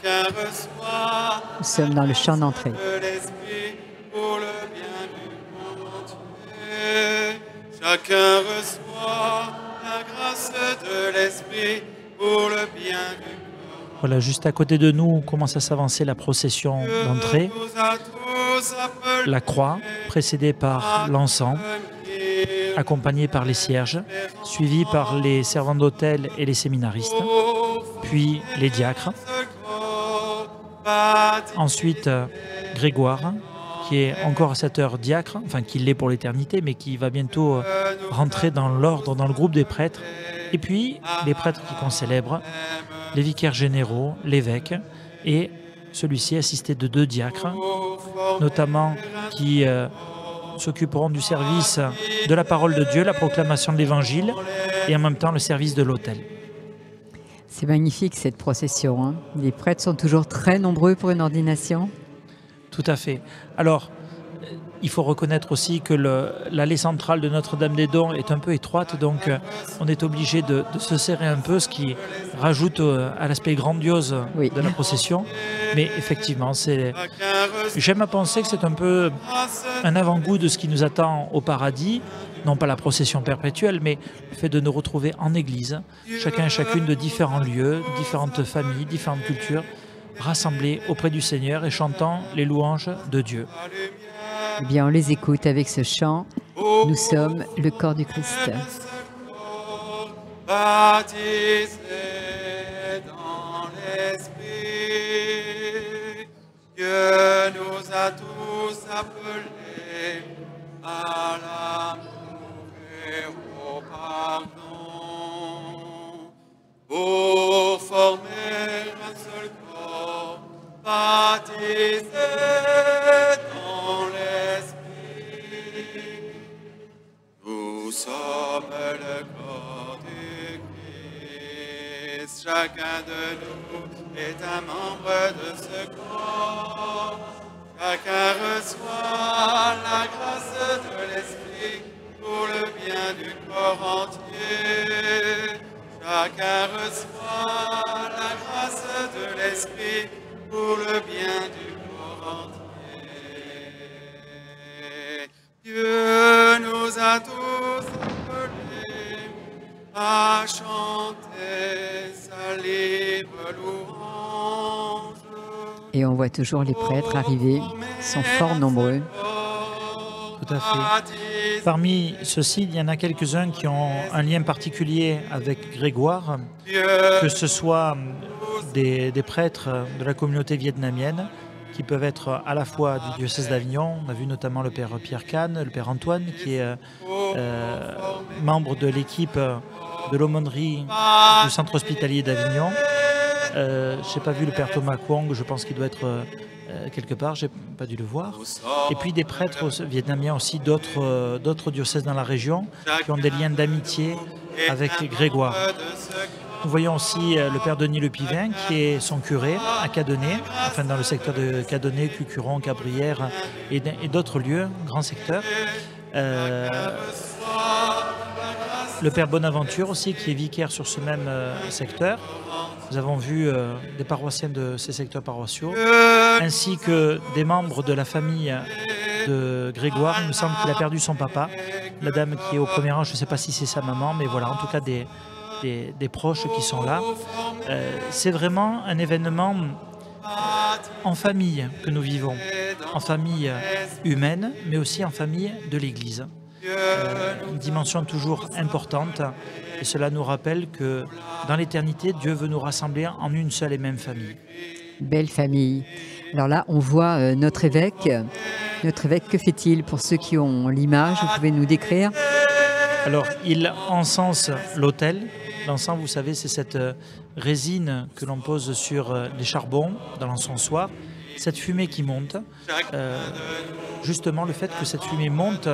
Nous sommes dans le chant d'entrée. Chacun reçoit la grâce de l'Esprit pour le bien du corps. Voilà, juste à côté de nous commence à s'avancer la procession d'entrée. La croix, précédée par l'encens, accompagnée par les cierges, suivie par les servants d'autel et les séminaristes, puis les diacres. Ensuite, Grégoire, qui est encore à cette heure diacre, enfin qui l'est pour l'éternité, mais qui va bientôt rentrer dans l'ordre, dans le groupe des prêtres. Et puis, les prêtres qui concélèbrent, les vicaires généraux, l'évêque, et celui-ci assisté de 2 diacres, notamment qui s'occuperont du service de la parole de Dieu, la proclamation de l'Évangile, et en même temps le service de l'autel. C'est magnifique cette procession, hein. Les prêtres sont toujours très nombreux pour une ordination. Tout à fait. Alors, il faut reconnaître aussi que l'allée centrale de Notre-Dame-des-Dons est un peu étroite, donc on est obligé de se serrer un peu, ce qui rajoute à l'aspect grandiose de la procession. Mais effectivement, j'aime à penser que c'est un peu un avant-goût de ce qui nous attend au paradis, non pas la procession perpétuelle, mais le fait de nous retrouver en église, chacun et chacune de différents lieux, différentes familles, différentes cultures, rassemblés auprès du Seigneur et chantant les louanges de Dieu. Eh bien, on les écoute avec ce chant. Nous sommes le corps du Christ. Baptisés dans l'Esprit, Dieu nous a tous appelés à l'amour et au pardon, pour former un seul corps, baptisés dans l'Esprit. Nous sommes le corps du Christ, chacun de nous est un membre de ce corps. Chacun reçoit la grâce de l'Esprit pour le bien du corps entier. Chacun reçoit la grâce de l'Esprit pour le bien du corps entier. Dieu nous a tous appelés à chanter sa libre louange. Et on voit toujours les prêtres arriver, ils sont fort nombreux. Tout à fait. Parmi ceux-ci, il y en a quelques-uns qui ont un lien particulier avec Grégoire, que ce soit des prêtres de la communauté vietnamienne, qui peuvent être à la fois du diocèse d'Avignon. On a vu notamment le père Pierre Kahn, le père Antoine, qui est membre de l'équipe de l'aumônerie du centre hospitalier d'Avignon. Je n'ai pas vu le père Thomas Kwong, je pense qu'il doit être quelque part, je n'ai pas dû le voir. Et puis des prêtres vietnamiens aussi d'autres diocèses dans la région qui ont des liens d'amitié avec Grégoire. Nous voyons aussi le père Denis Le Pivin qui est son curé à Cadenet, enfin dans le secteur de Cadenet, Cucuron, Cabrières et d'autres lieux, grands secteurs. Le père Bonaventure aussi qui est vicaire sur ce même secteur. Nous avons vu des paroissiens de ces secteurs paroissiaux, ainsi que des membres de la famille de Grégoire. Il me semble qu'il a perdu son papa. La dame qui est au premier rang, je ne sais pas si c'est sa maman, mais voilà, en tout cas des proches qui sont là. C'est vraiment un événement en famille que nous vivons, en famille humaine, mais aussi en famille de l'Église. Une dimension toujours importante, et cela nous rappelle que dans l'éternité, Dieu veut nous rassembler en une seule et même famille. Belle famille. Alors là, on voit notre évêque. Notre évêque, que fait-il pour ceux qui ont l'image? Vous pouvez nous décrire? Alors, il encense l'autel. L'encens, vous savez, c'est cette résine que l'on pose sur les charbons dans l'encensoir. Cette fumée qui monte, justement le fait que cette fumée monte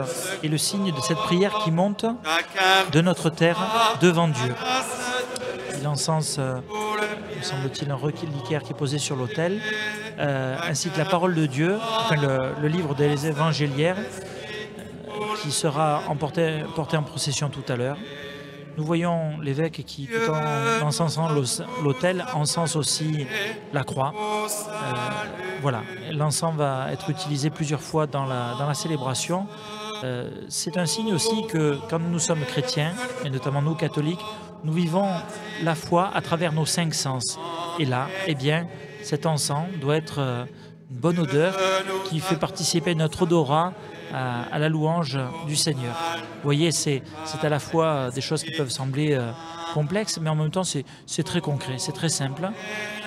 est le signe de cette prière qui monte de notre terre devant Dieu. Il encense, me semble-t-il, un reliquaire qui est posé sur l'autel, ainsi que la parole de Dieu, enfin le livre des évangéliaires, qui sera porté en procession tout à l'heure. Nous voyons l'évêque qui, tout en encensant l'autel, encense aussi la croix. Voilà, l'encens va être utilisé plusieurs fois dans la célébration. C'est un signe aussi que quand nous sommes chrétiens, et notamment nous catholiques, nous vivons la foi à travers nos 5 sens. Et là, eh bien, cet encens doit être une bonne odeur qui fait participer notre odorat à la louange du Seigneur. Vous voyez, c'est à la fois des choses qui peuvent sembler complexes, mais en même temps, c'est très concret, c'est très simple.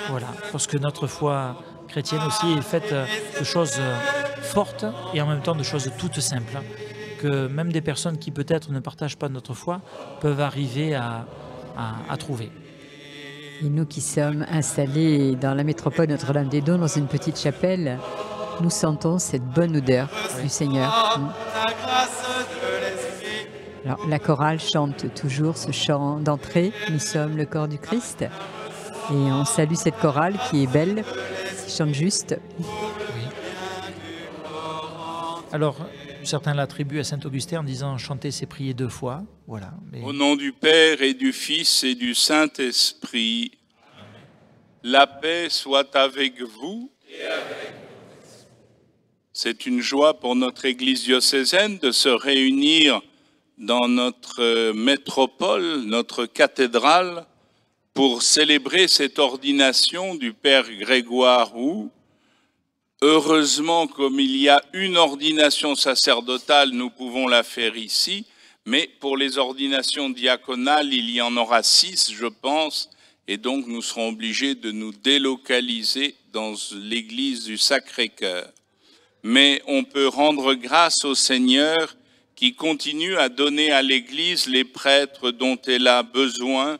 Voilà, parce que notre foi chrétienne aussi est faite de choses fortes et en même temps de choses toutes simples, que même des personnes qui peut-être ne partagent pas notre foi peuvent arriver à trouver. Et nous qui sommes installés dans la métropole Notre-Dame-des-Dons, dans une petite chapelle, nous sentons cette bonne odeur du Seigneur. Alors, la chorale chante toujours ce chant d'entrée, « Nous sommes le corps du Christ ». Et on salue cette chorale qui est belle, qui chante juste. Oui. Alors, certains l'attribuent à Saint-Augustin en disant « chanter, c'est prier 2 fois ». Voilà. Mais... Au nom du Père et du Fils et du Saint-Esprit, la paix soit avec vous. C'est une joie pour notre Église diocésaine de se réunir dans notre métropole, notre cathédrale, pour célébrer cette ordination du Père Grégoire Roux. Heureusement, comme il y a une ordination sacerdotale, nous pouvons la faire ici, mais pour les ordinations diaconales, il y en aura 6, je pense, et donc nous serons obligés de nous délocaliser dans l'église du Sacré-Cœur. Mais on peut rendre grâce au Seigneur qui continue à donner à l'Église les prêtres dont elle a besoin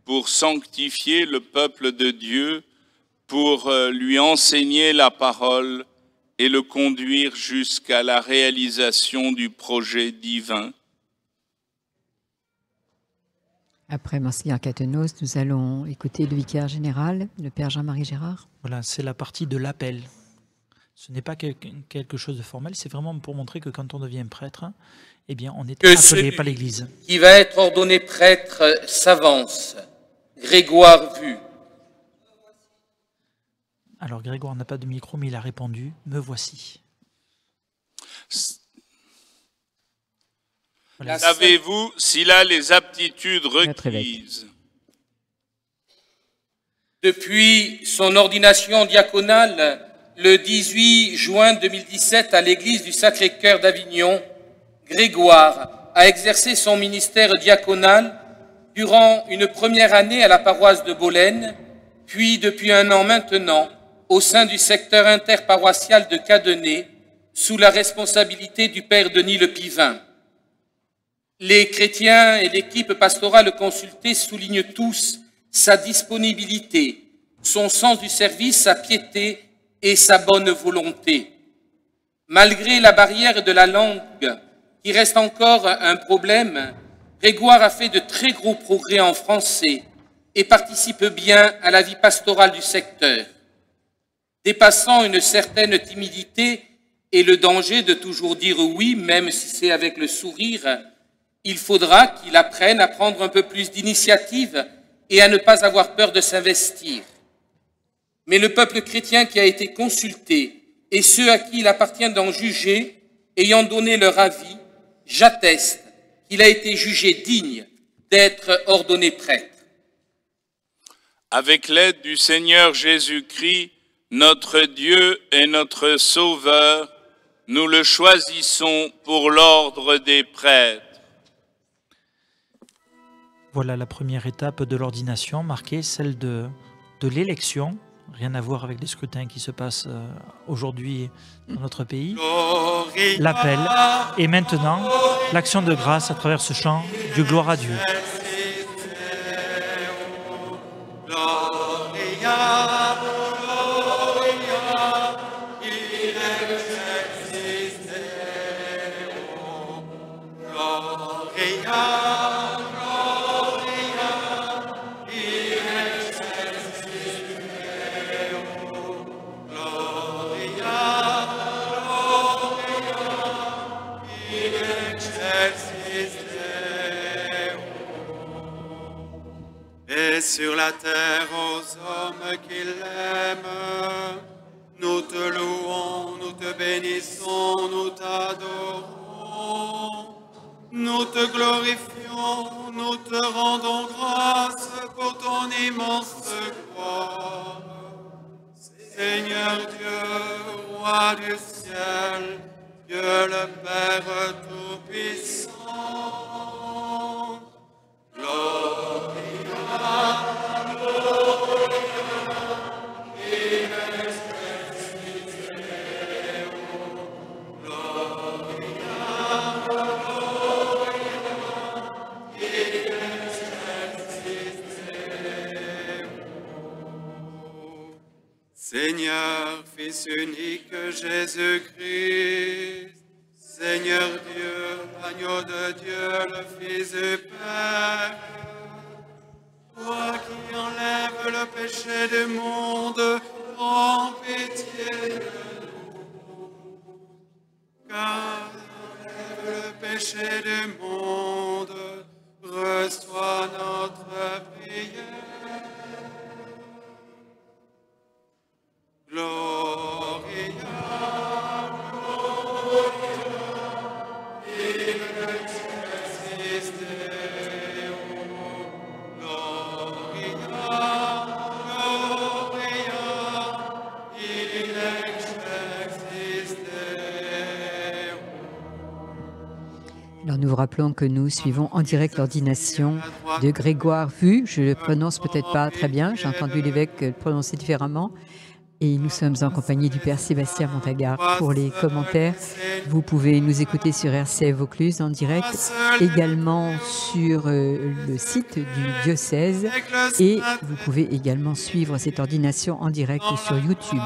pour sanctifier le peuple de Dieu, pour lui enseigner la parole et le conduire jusqu'à la réalisation du projet divin. Après Monseigneur Catenos, nous allons écouter le vicaire général, le Père Jean-Marie Gérard. Voilà, c'est la partie de l'appel. Ce n'est pas quelque chose de formel, c'est vraiment pour montrer que quand on devient prêtre, eh bien, on est appelé par l'Église. Qui va être ordonné prêtre s'avance. Grégoire vu. Alors Grégoire n'a pas de micro, mais il a répondu « Me voici ». Voilà. Savez-vous s'il a les aptitudes requises? Depuis son ordination diaconale, le 18 juin 2017 à l'église du Sacré-Cœur d'Avignon, Grégoire a exercé son ministère diaconal durant une première année à la paroisse de Bolène, puis depuis 1 an maintenant au sein du secteur interparoissial de Cadenet, sous la responsabilité du père Denis Le Pivin. Les chrétiens et l'équipe pastorale consultée soulignent tous sa disponibilité, son sens du service, sa piété et sa bonne volonté. Malgré la barrière de la langue, qui reste encore un problème, Grégoire a fait de très gros progrès en français et participe bien à la vie pastorale du secteur. Dépassant une certaine timidité et le danger de toujours dire oui, même si c'est avec le sourire, il faudra qu'il apprenne à prendre un peu plus d'initiative et à ne pas avoir peur de s'investir. Mais le peuple chrétien qui a été consulté et ceux à qui il appartient d'en juger, ayant donné leur avis, j'atteste qu'il a été jugé digne d'être ordonné prêtre. Avec l'aide du Seigneur Jésus-Christ, notre Dieu et notre Sauveur, nous le choisissons pour l'ordre des prêtres. Voilà la première étape de l'ordination, marquée celle de l'élection. Rien à voir avec les scrutins qui se passent aujourd'hui dans notre pays. L'appel et maintenant l'action de grâce à travers ce chant du gloire à Dieu. la terre aux hommes qui l'aiment. Nous te louons, nous te bénissons, nous t'adorons. Nous te glorifions, nous te rendons grâce pour ton immense gloire. Seigneur Dieu, roi du ciel, Dieu le Père Tout-Puissant. Gloria, Gloria, in excelsis Deo. Gloria, Gloria, in excelsis Deo. Seigneur, Fils unique Jésus-Christ, Seigneur Dieu, agneau de Dieu, le Fils du Père, toi qui enlèves le péché du monde, prends pitié de nous. Car enlève le péché du monde, reçois notre prière. Gloria, Gloria, in excelsis Deo. Gloria, Gloria, in excelsis Deo. Alors nous vous rappelons que nous suivons en direct l'ordination de Grégoire Vu. Je le prononce peut-être pas très bien, j'ai entendu l'évêque le prononcer différemment. Et nous sommes en compagnie du Père Sébastien Montagard pour les commentaires. Vous pouvez nous écouter sur RCF Vaucluse en direct, également sur le site du diocèse. Et vous pouvez également suivre cette ordination en direct sur YouTube.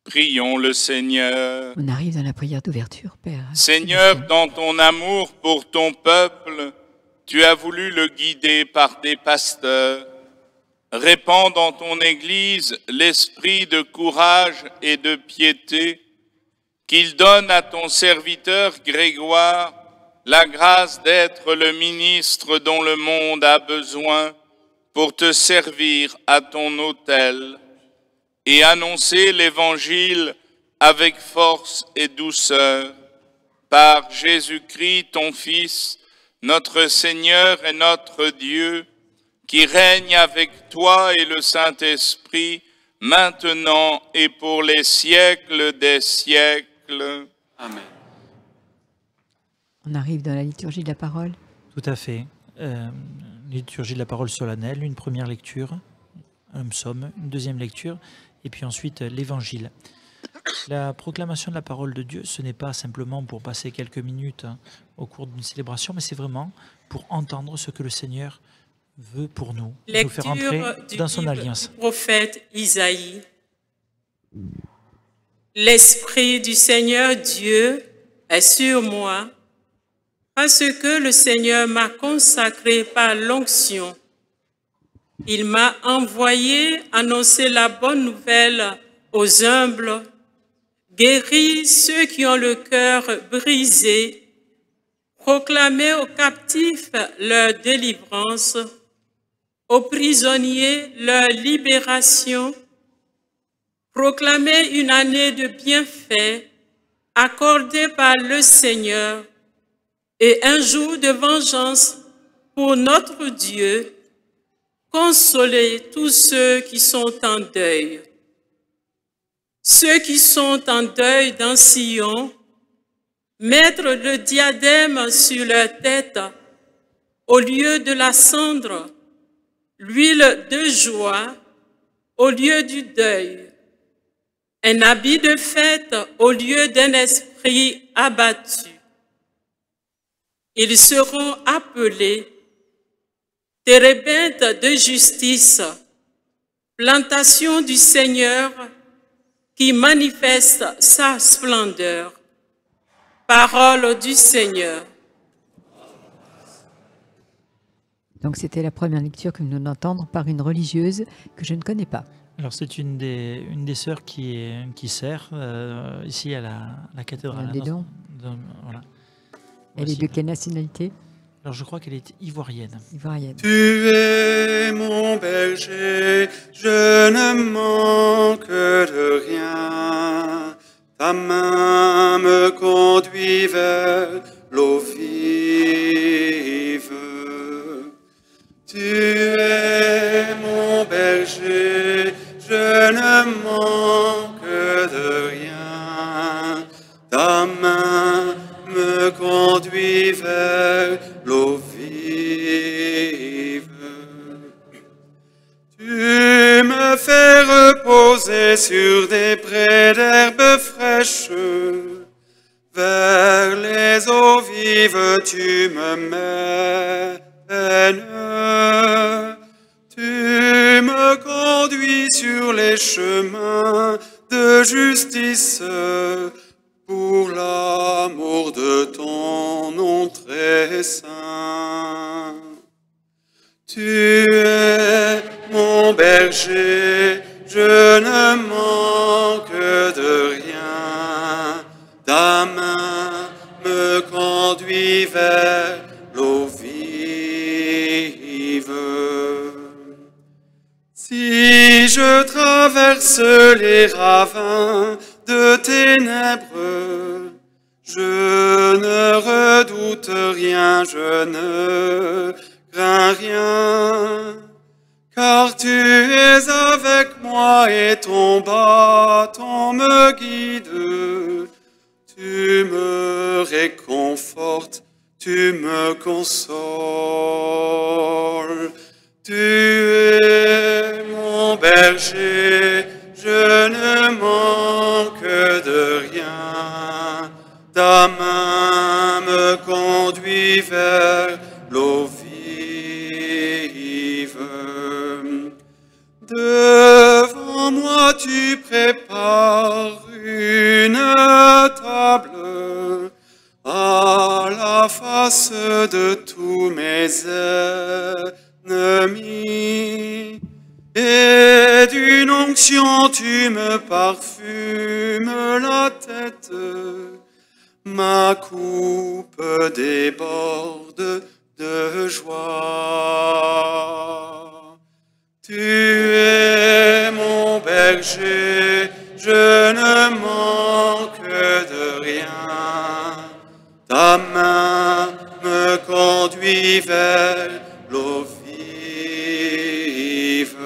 Prions le Seigneur. On arrive dans la prière d'ouverture, Père. Seigneur, dans ton amour pour ton peuple, tu as voulu le guider par des pasteurs. Répands dans ton Église l'esprit de courage et de piété, qu'il donne à ton serviteur Grégoire la grâce d'être le ministre dont le monde a besoin pour te servir à ton autel et annoncer l'Évangile avec force et douceur. Par Jésus-Christ, ton Fils, notre Seigneur et notre Dieu, qui règne avec toi et le Saint-Esprit, maintenant et pour les siècles des siècles. Amen. On arrive dans la liturgie de la parole. Tout à fait. Liturgie de la parole solennelle, une première lecture, un psaume, une deuxième lecture, et puis ensuite l'évangile. La proclamation de la parole de Dieu, ce n'est pas simplement pour passer quelques minutes au cours d'une célébration, mais c'est vraiment pour entendre ce que le Seigneur veut pour nous, nous faire entrer dans son alliance. Du prophète Isaïe. L'Esprit du Seigneur Dieu est sur moi, parce que le Seigneur m'a consacré par l'onction. Il m'a envoyé annoncer la bonne nouvelle aux humbles, guérir ceux qui ont le cœur brisé, proclamer aux captifs leur délivrance, aux prisonniers leur libération, proclamer une année de bienfaits accordée par le Seigneur et un jour de vengeance pour notre Dieu, consoler tous ceux qui sont en deuil. Ceux qui sont en deuil dans Sion, mettre le diadème sur leur tête au lieu de la cendre, l'huile de joie au lieu du deuil, un habit de fête au lieu d'un esprit abattu. Ils seront appelés térébinthe de justice, plantation du Seigneur qui manifeste sa splendeur. Parole du Seigneur. Donc c'était la première lecture que nous venons d'entendre par une religieuse que je ne connais pas. Alors c'est une des sœurs qui sert ici à la cathédrale. Dis donc. Voilà. Elle est de quelle nationalité? Alors je crois qu'elle est ivoirienne. Ivoirienne. Tu es mon berger, je ne manque de rien. Ta main me conduit vers l'eau vive. Tu es mon berger, je ne manque de rien. Ta main me conduit vers l'eau vive. Tu me fais reposer sur des prés d'herbes fraîches. Vers les eaux vives, tu me mènes. Tu me conduis sur les chemins de justice pour l'amour de ton nom très saint. Tu es mon berger, je ne manque de rien. Ta main me conduit vers l'eau vive. Si je traverse les ravins de ténèbres, je ne redoute rien, je ne crains rien, car tu es avec moi et ton bâton me guide. Tu me réconfortes, tu me consoles. Tu es mon berger, je ne manque de rien. Ta main me conduit vers l'eau vive. Devant moi tu prépares une table à la face de tous mes ennemis. Et d'une onction tu me parfumes la tête. Ma coupe déborde de joie. Tu es mon berger, je ne manque de rien. Ta main me conduit vers l'eau vive.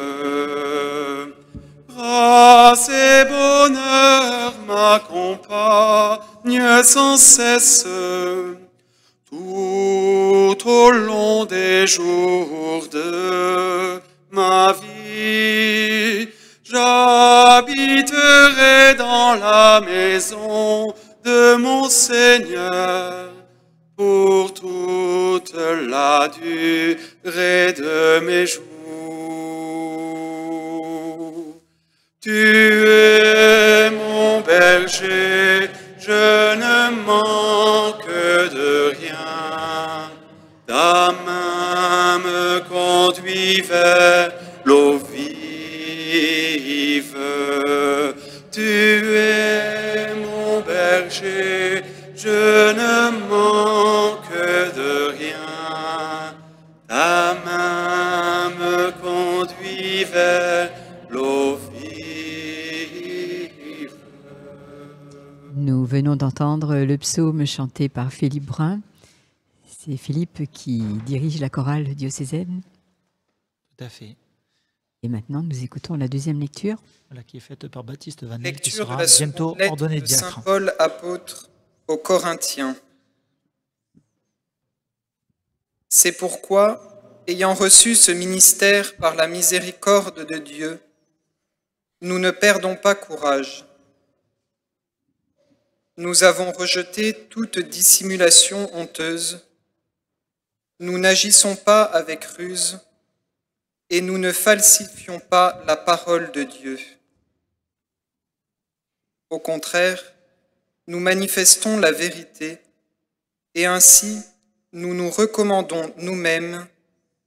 Grâce et bonheur m'accompagnent sans cesse tout au long des jours de ma vie. J'habiterai dans la maison de mon Seigneur pour toute la durée de mes jours. Tu es mon berger, je ne manque de rien. Ta main me conduit vers l'eau vive. Tu es mon berger, je ne manque de rien. Ta main me conduit vers l'eau vive. Nous venons d'entendre le psaume chanté par Philippe Brun. C'est Philippe qui dirige la chorale diocésaine. Tout à fait. Et maintenant, nous écoutons la deuxième lecture. Voilà, qui est faite par Baptiste Vanel, qui Lecture sera de la bientôt seconde lettre ordonné de diacre. Saint Paul apôtre aux Corinthiens. C'est pourquoi, ayant reçu ce ministère par la miséricorde de Dieu, nous ne perdons pas courage. Nous avons rejeté toute dissimulation honteuse. Nous n'agissons pas avec ruse, et nous ne falsifions pas la parole de Dieu. Au contraire, nous manifestons la vérité et ainsi nous nous recommandons nous-mêmes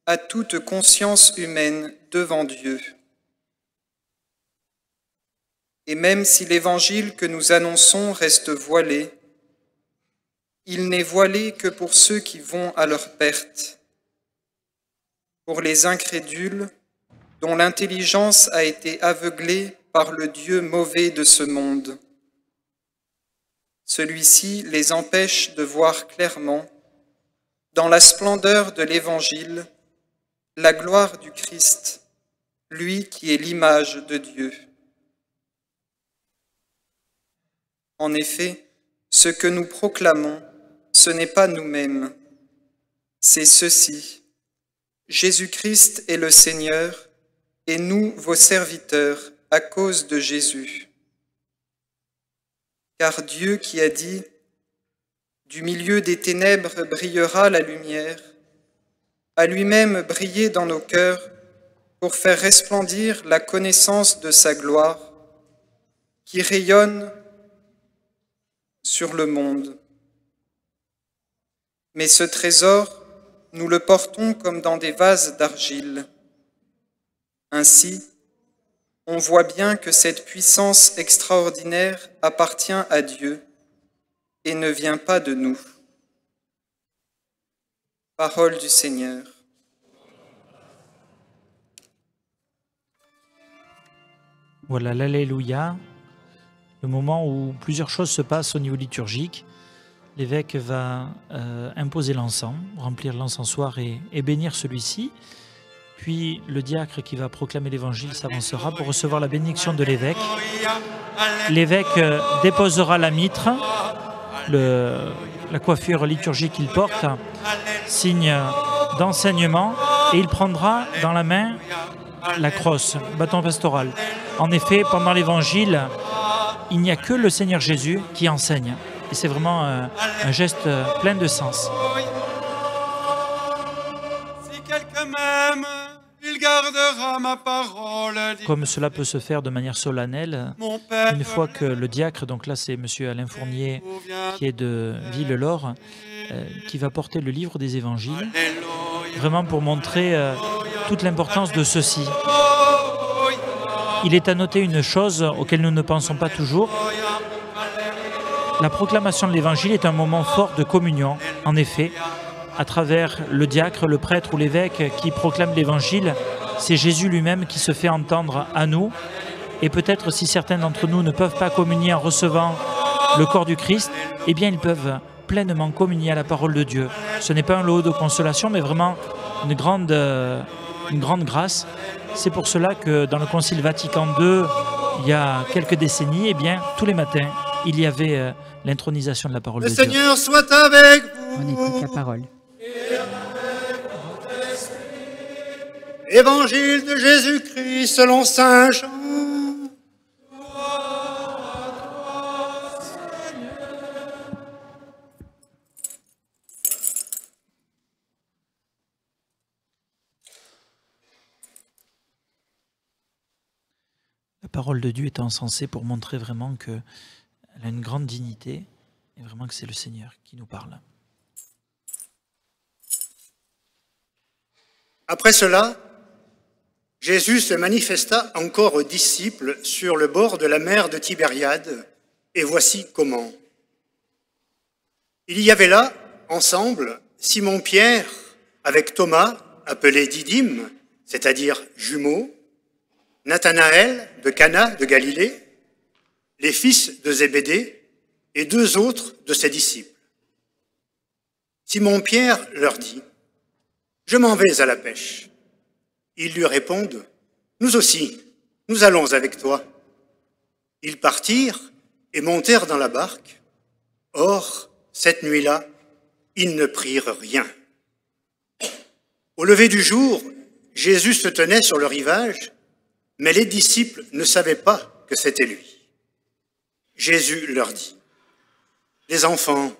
à toute conscience humaine devant Dieu. Et même si l'évangile que nous annonçons reste voilé, il n'est voilé que pour ceux qui vont à leur perte, pour les incrédules dont l'intelligence a été aveuglée par le Dieu mauvais de ce monde. Celui-ci les empêche de voir clairement, dans la splendeur de l'Évangile, la gloire du Christ, lui qui est l'image de Dieu. En effet, ce que nous proclamons, ce n'est pas nous-mêmes, c'est ceci. Jésus-Christ est le Seigneur, et nous, vos serviteurs, à cause de Jésus. Car Dieu qui a dit « Du milieu des ténèbres brillera la lumière », a lui-même brillé dans nos cœurs pour faire resplendir la connaissance de sa gloire, qui rayonne sur le monde. Mais ce trésor, nous le portons comme dans des vases d'argile. Ainsi, on voit bien que cette puissance extraordinaire appartient à Dieu et ne vient pas de nous. Parole du Seigneur. Voilà l'Alléluia, le moment où plusieurs choses se passent au niveau liturgique. L'évêque va imposer l'encens, remplir l'encensoir et bénir celui-ci. Puis le diacre qui va proclamer l'évangile s'avancera pour recevoir la bénédiction de l'évêque. L'évêque déposera la mitre, la coiffure liturgique qu'il porte, signe d'enseignement, et il prendra dans la main la crosse, bâton pastoral. En effet, pendant l'évangile, il n'y a que le Seigneur Jésus qui enseigne. Et c'est vraiment un geste plein de sens. Si quelqu'un m'aime, il gardera ma parole. Comme cela peut se faire de manière solennelle, une fois que le diacre, donc là c'est M. Alain Fournier, qui est de Villelor, qui va porter le livre des évangiles, vraiment pour montrer toute l'importance de ceci. Il est à noter une chose auquel nous ne pensons pas toujours. La proclamation de l'évangile est un moment fort de communion. En effet, à travers le diacre, le prêtre ou l'évêque qui proclame l'évangile, c'est Jésus lui-même qui se fait entendre à nous. Et peut-être si certains d'entre nous ne peuvent pas communier en recevant le corps du Christ, eh bien ils peuvent pleinement communier à la parole de Dieu. Ce n'est pas un lot de consolation, mais vraiment une grande grâce. C'est pour cela que dans le Concile Vatican II, il y a quelques décennies, eh bien, tous les matins, il y avait l'intronisation de la parole de Dieu. Le Seigneur soit avec vous. On écoute la parole. Évangile de Jésus-Christ selon saint Jean. La parole de Dieu est encensée pour montrer vraiment qu'elle a une grande dignité et vraiment que c'est le Seigneur qui nous parle. Après cela, Jésus se manifesta encore aux disciples sur le bord de la mer de Tibériade, et voici comment. Il y avait là, ensemble, Simon-Pierre avec Thomas, appelé Didyme, c'est-à-dire jumeaux, Nathanaël de Cana de Galilée, les fils de Zébédée et deux autres de ses disciples. Simon-Pierre leur dit « Je m'en vais à la pêche. » Ils lui répondent « Nous aussi, nous allons avec toi. » Ils partirent et montèrent dans la barque. Or, cette nuit-là, ils ne prirent rien. Au lever du jour, Jésus se tenait sur le rivage, mais les disciples ne savaient pas que c'était lui. Jésus leur dit « Les enfants,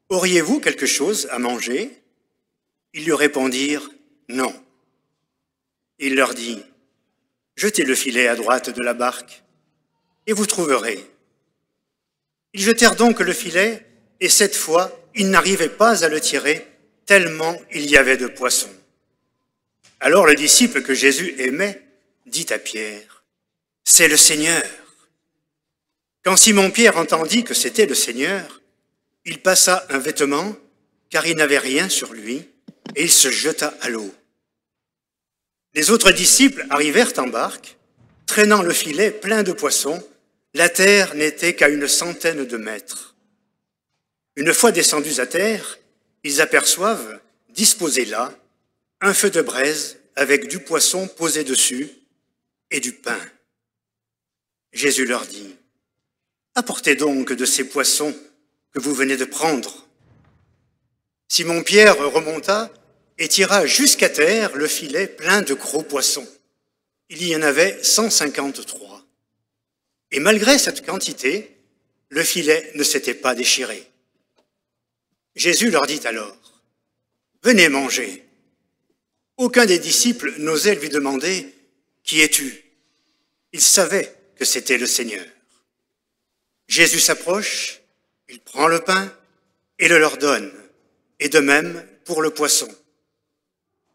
auriez-vous quelque chose à manger ?» Ils lui répondirent « Non. » Il leur dit, « Jetez le filet à droite de la barque, et vous trouverez. » Ils jetèrent donc le filet, et cette fois, ils n'arrivaient pas à le tirer, tellement il y avait de poissons. Alors le disciple que Jésus aimait dit à Pierre, « C'est le Seigneur. » Quand Simon-Pierre entendit que c'était le Seigneur, il passa un vêtement, car il n'avait rien sur lui, et il se jeta à l'eau. Les autres disciples arrivèrent en barque, traînant le filet plein de poissons. La terre n'était qu'à 100 de mètres. Une fois descendus à terre, ils aperçoivent, disposé là, un feu de braise avec du poisson posé dessus et du pain. Jésus leur dit, « Apportez donc de ces poissons que vous venez de prendre. » Simon-Pierre remonta et tira jusqu'à terre le filet plein de gros poissons. Il y en avait 153. Et malgré cette quantité, le filet ne s'était pas déchiré. Jésus leur dit alors, « Venez manger. » Aucun des disciples n'osait lui demander, « Qui es-tu » Il savait que c'était le Seigneur. Jésus s'approche, il prend le pain et le leur donne, et de même pour le poisson.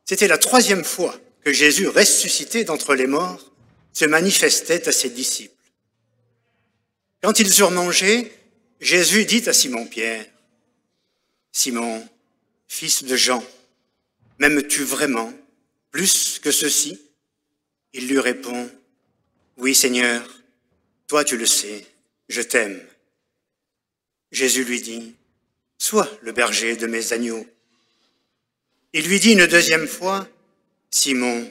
C'était la 3e fois que Jésus, ressuscité d'entre les morts, se manifestait à ses disciples. Quand ils eurent mangé, Jésus dit à Simon-Pierre, « Simon, fils de Jean, m'aimes-tu vraiment plus que ceci ?» Il lui répond, « Oui, Seigneur, toi tu le sais, je t'aime. » Jésus lui dit, « Sois le berger de mes agneaux. » Il lui dit une 2e fois, « Simon,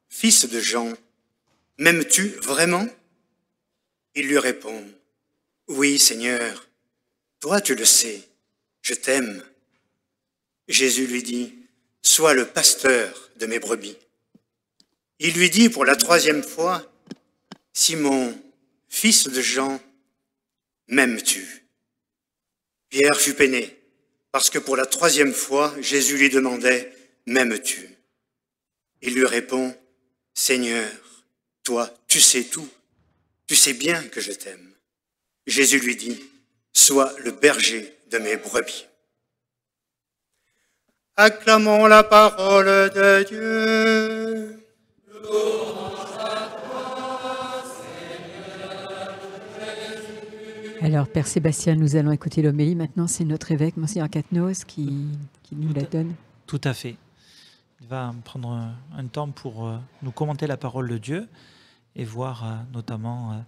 fils de Jean, m'aimes-tu vraiment ?» Il lui répond, « Oui, Seigneur, toi tu le sais, je t'aime. » Jésus lui dit, « Sois le pasteur de mes brebis. » Il lui dit pour la 3e fois, « Simon, fils de Jean, m'aimes-tu » Pierre fut peiné, parce que pour la 3e fois, Jésus lui demandait, « M'aimes-tu » Il lui répond, « Seigneur, toi, tu sais tout, tu sais bien que je t'aime. » Jésus lui dit, « Sois le berger de mes brebis. » Acclamons la parole de Dieu. Alors, Père Sébastien, nous allons écouter l'homélie. Maintenant, c'est notre évêque, Monseigneur Catnos, qui nous la donne. Tout à fait. Il va prendre un temps pour nous commenter la parole de Dieu et voir notamment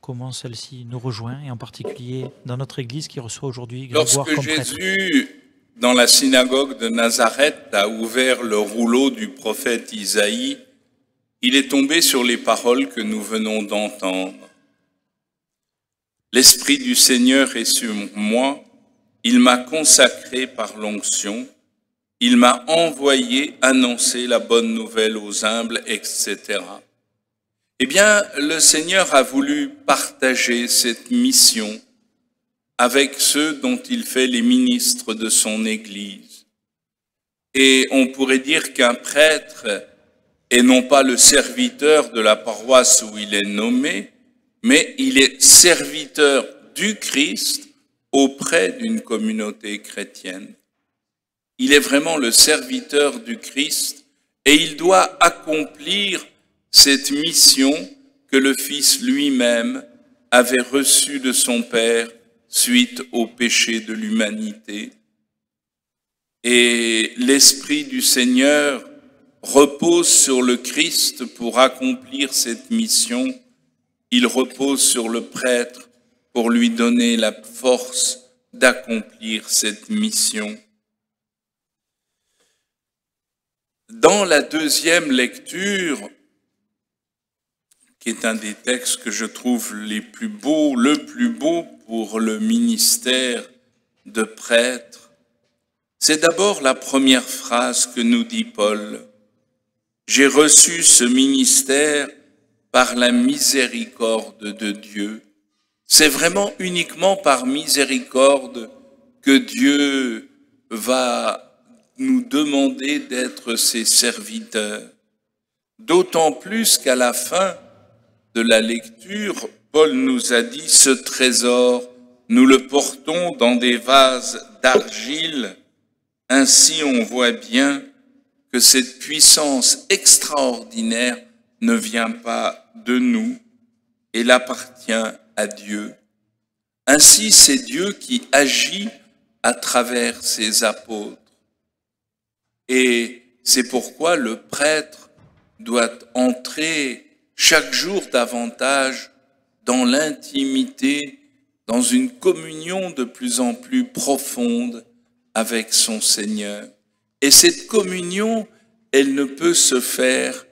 comment celle-ci nous rejoint, et en particulier dans notre Église qui reçoit aujourd'hui Grégoire comme prêtre. Lorsque Jésus, dans la synagogue de Nazareth, a ouvert le rouleau du prophète Isaïe, il est tombé sur les paroles que nous venons d'entendre. L'Esprit du Seigneur est sur moi, il m'a consacré par l'onction, il m'a envoyé annoncer la bonne nouvelle aux humbles, etc. Eh bien, le Seigneur a voulu partager cette mission avec ceux dont il fait les ministres de son Église. Et on pourrait dire qu'un prêtre est non pas le serviteur de la paroisse où il est nommé, mais il est serviteur du Christ auprès d'une communauté chrétienne. Il est vraiment le serviteur du Christ et il doit accomplir cette mission que le Fils lui-même avait reçue de son Père suite au péché de l'humanité. Et l'Esprit du Seigneur repose sur le Christ pour accomplir cette mission. Il repose sur le prêtre pour lui donner la force d'accomplir cette mission. Dans la 2e lecture, qui est un des textes que je trouve les plus beaux, le plus beau pour le ministère de prêtre, c'est d'abord la première phrase que nous dit Paul. « J'ai reçu ce ministère par la miséricorde de Dieu. » C'est vraiment uniquement par miséricorde que Dieu va nous demander d'être ses serviteurs. D'autant plus qu'à la fin de la lecture, Paul nous a dit « Ce trésor, nous le portons dans des vases d'argile. Ainsi, on voit bien que cette puissance extraordinaire ne vient pas de nous, elle appartient à Dieu. Ainsi, c'est Dieu qui agit à travers ses apôtres. Et c'est pourquoi le prêtre doit entrer chaque jour davantage dans l'intimité, dans une communion de plus en plus profonde avec son Seigneur. Et cette communion, elle ne peut se faire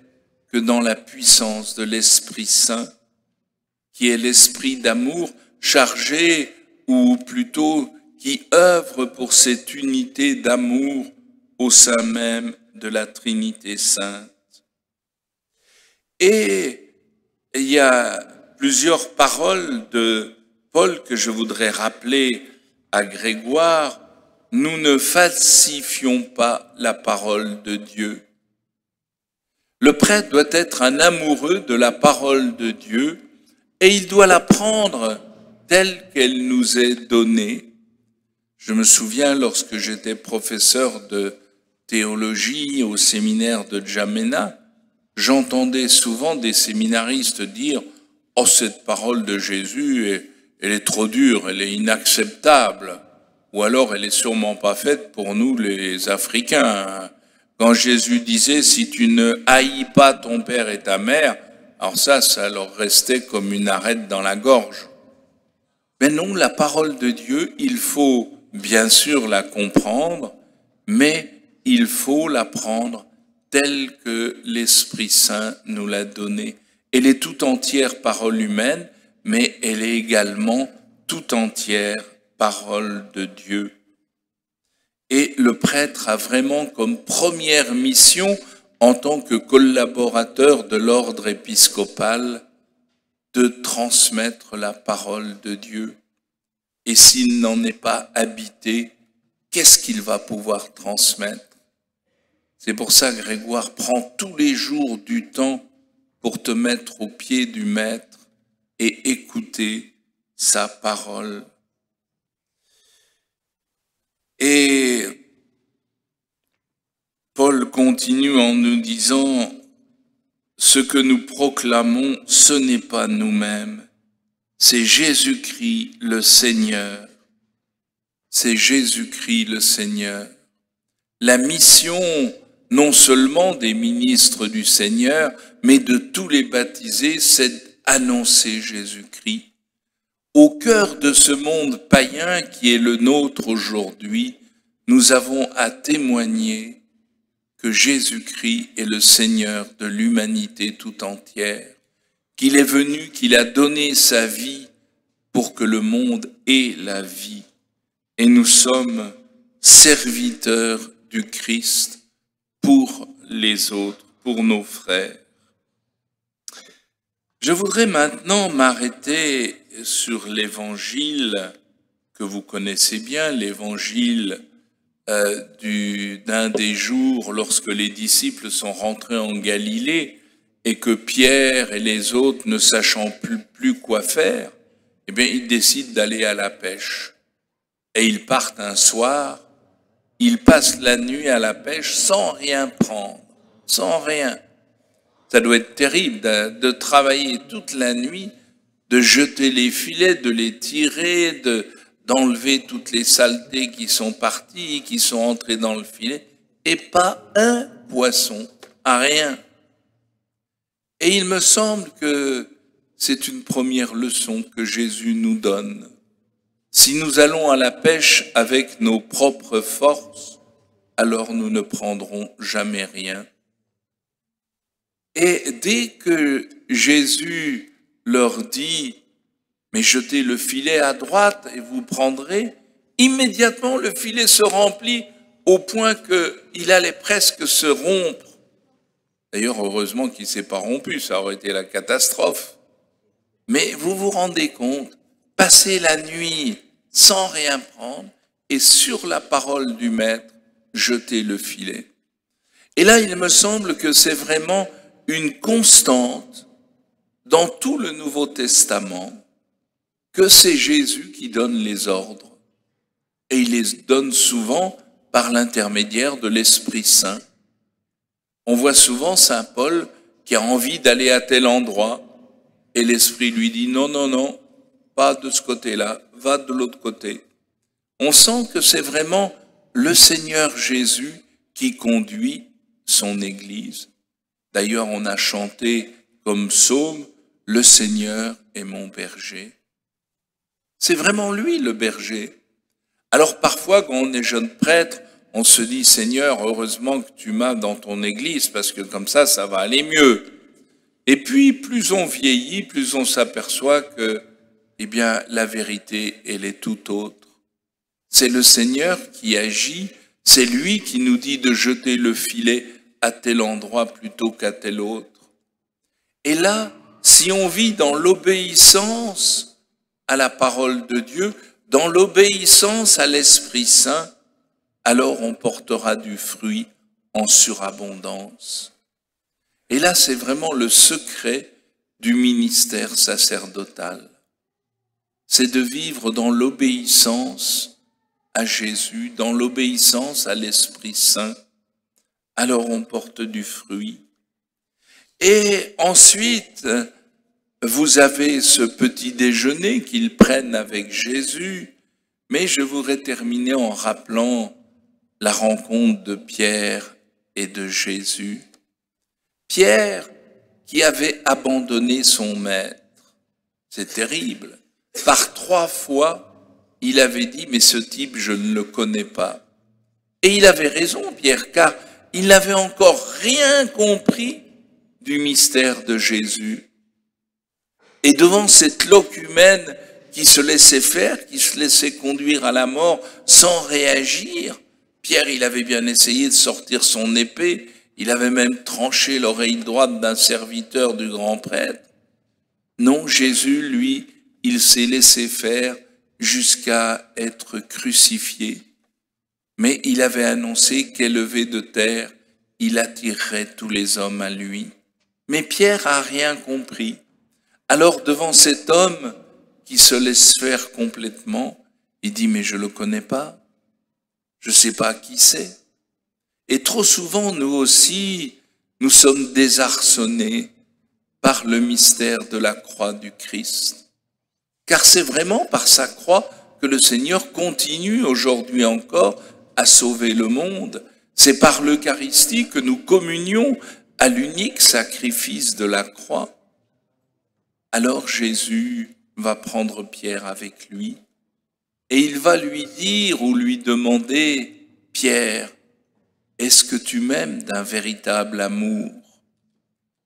que dans la puissance de l'Esprit Saint, qui est l'esprit d'amour chargé, ou plutôt qui œuvre pour cette unité d'amour au sein même de la Trinité Sainte. Et il y a plusieurs paroles de Paul que je voudrais rappeler à Grégoire. Nous ne falsifions pas la parole de Dieu. Le prêtre doit être un amoureux de la parole de Dieu et il doit la prendre telle qu'elle nous est donnée. Je me souviens lorsque j'étais professeur de théologie au séminaire de Djamena, j'entendais souvent des séminaristes dire « Oh, cette parole de Jésus, elle est trop dure, elle est inacceptable. » Ou alors, elle est sûrement pas faite pour nous les Africains. Quand Jésus disait « Si tu ne haïs pas ton père et ta mère », alors ça leur restait comme une arête dans la gorge. Mais non, la parole de Dieu, il faut bien sûr la comprendre, mais il faut la prendre telle que l'Esprit Saint nous l'a donnée. Elle est tout entière parole humaine, mais elle est également tout entière parole de Dieu. Et le prêtre a vraiment comme première mission, en tant que collaborateur de l'ordre épiscopal, de transmettre la parole de Dieu. Et s'il n'en est pas habité, qu'est-ce qu'il va pouvoir transmettre? C'est pour ça que Grégoire prend tous les jours du temps pour te mettre aux pieds du Maître et écouter sa parole. Et Paul continue en nous disant « Ce que nous proclamons, ce n'est pas nous-mêmes, c'est Jésus-Christ le Seigneur. C'est Jésus-Christ le Seigneur. » La mission non seulement des ministres du Seigneur, mais de tous les baptisés, c'est d'annoncer Jésus-Christ. Au cœur de ce monde païen qui est le nôtre aujourd'hui, nous avons à témoigner que Jésus-Christ est le Seigneur de l'humanité tout entière, qu'il est venu, qu'il a donné sa vie pour que le monde ait la vie. Et nous sommes serviteurs du Christ pour les autres, pour nos frères. Je voudrais maintenant m'arrêter sur l'évangile que vous connaissez bien, l'évangile d'un des jours lorsque les disciples sont rentrés en Galilée et que Pierre et les autres, ne sachant plus quoi faire, eh bien, ils décident d'aller à la pêche. Et ils partent un soir, ils passent la nuit à la pêche sans rien prendre, sans rien. Ça doit être terrible de travailler toute la nuit, de jeter les filets, de les tirer, d'enlever toutes les saletés qui sont parties, qui sont entrées dans le filet, et pas un poisson, à rien. Et il me semble que c'est une première leçon que Jésus nous donne. Si nous allons à la pêche avec nos propres forces, alors nous ne prendrons jamais rien. Et dès que Jésus leur dit « Mais jetez le filet à droite et vous prendrez », immédiatement le filet se remplit au point qu'il allait presque se rompre. D'ailleurs, heureusement qu'il ne s'est pas rompu, ça aurait été la catastrophe. Mais vous vous rendez compte, passer la nuit sans rien prendre et sur la parole du Maître, jeter le filet. Et là, il me semble que c'est vraiment une constante dans tout le Nouveau Testament, que c'est Jésus qui donne les ordres. Et il les donne souvent par l'intermédiaire de l'Esprit Saint. On voit souvent Saint Paul qui a envie d'aller à tel endroit, et l'Esprit lui dit non, non, non, pas de ce côté-là, va de l'autre côté. On sent que c'est vraiment le Seigneur Jésus qui conduit son Église. D'ailleurs, on a chanté comme psaume, « Le Seigneur est mon berger ». C'est vraiment lui le berger. Alors parfois, quand on est jeune prêtre, on se dit « Seigneur, heureusement que tu m'as dans ton Église, parce que comme ça va aller mieux ». Et puis, plus on vieillit, plus on s'aperçoit que, eh bien, la vérité, elle est tout autre. C'est le Seigneur qui agit, c'est lui qui nous dit de jeter le filet à tel endroit plutôt qu'à tel autre. Et là, si on vit dans l'obéissance à la parole de Dieu, dans l'obéissance à l'Esprit Saint, alors on portera du fruit en surabondance. Et là, c'est vraiment le secret du ministère sacerdotal. C'est de vivre dans l'obéissance à Jésus, dans l'obéissance à l'Esprit Saint. Alors on porte du fruit. Et ensuite, vous avez ce petit déjeuner qu'ils prennent avec Jésus, mais je voudrais terminer en rappelant la rencontre de Pierre et de Jésus. Pierre qui avait abandonné son maître, c'est terrible. Par 3 fois, il avait dit, mais ce type, je ne le connais pas. Et il avait raison, Pierre, car il n'avait encore rien compris du mystère de Jésus. Et devant cette locumène qui se laissait faire, qui se laissait conduire à la mort sans réagir, Pierre, il avait bien essayé de sortir son épée, il avait même tranché l'oreille droite d'un serviteur du grand prêtre. Non, Jésus, lui, il s'est laissé faire jusqu'à être crucifié. Mais il avait annoncé qu'élevé de terre, il attirerait tous les hommes à lui. Mais Pierre a rien compris. Alors devant cet homme qui se laisse faire complètement, il dit, mais je le connais pas, je sais pas qui c'est. Et trop souvent, nous aussi, nous sommes désarçonnés par le mystère de la croix du Christ. Car c'est vraiment par sa croix que le Seigneur continue aujourd'hui encore à sauver le monde. C'est par l'Eucharistie que nous communions à l'unique sacrifice de la croix. Alors Jésus va prendre Pierre avec lui et il va lui dire ou lui demander, « Pierre, est-ce que tu m'aimes d'un véritable amour ?»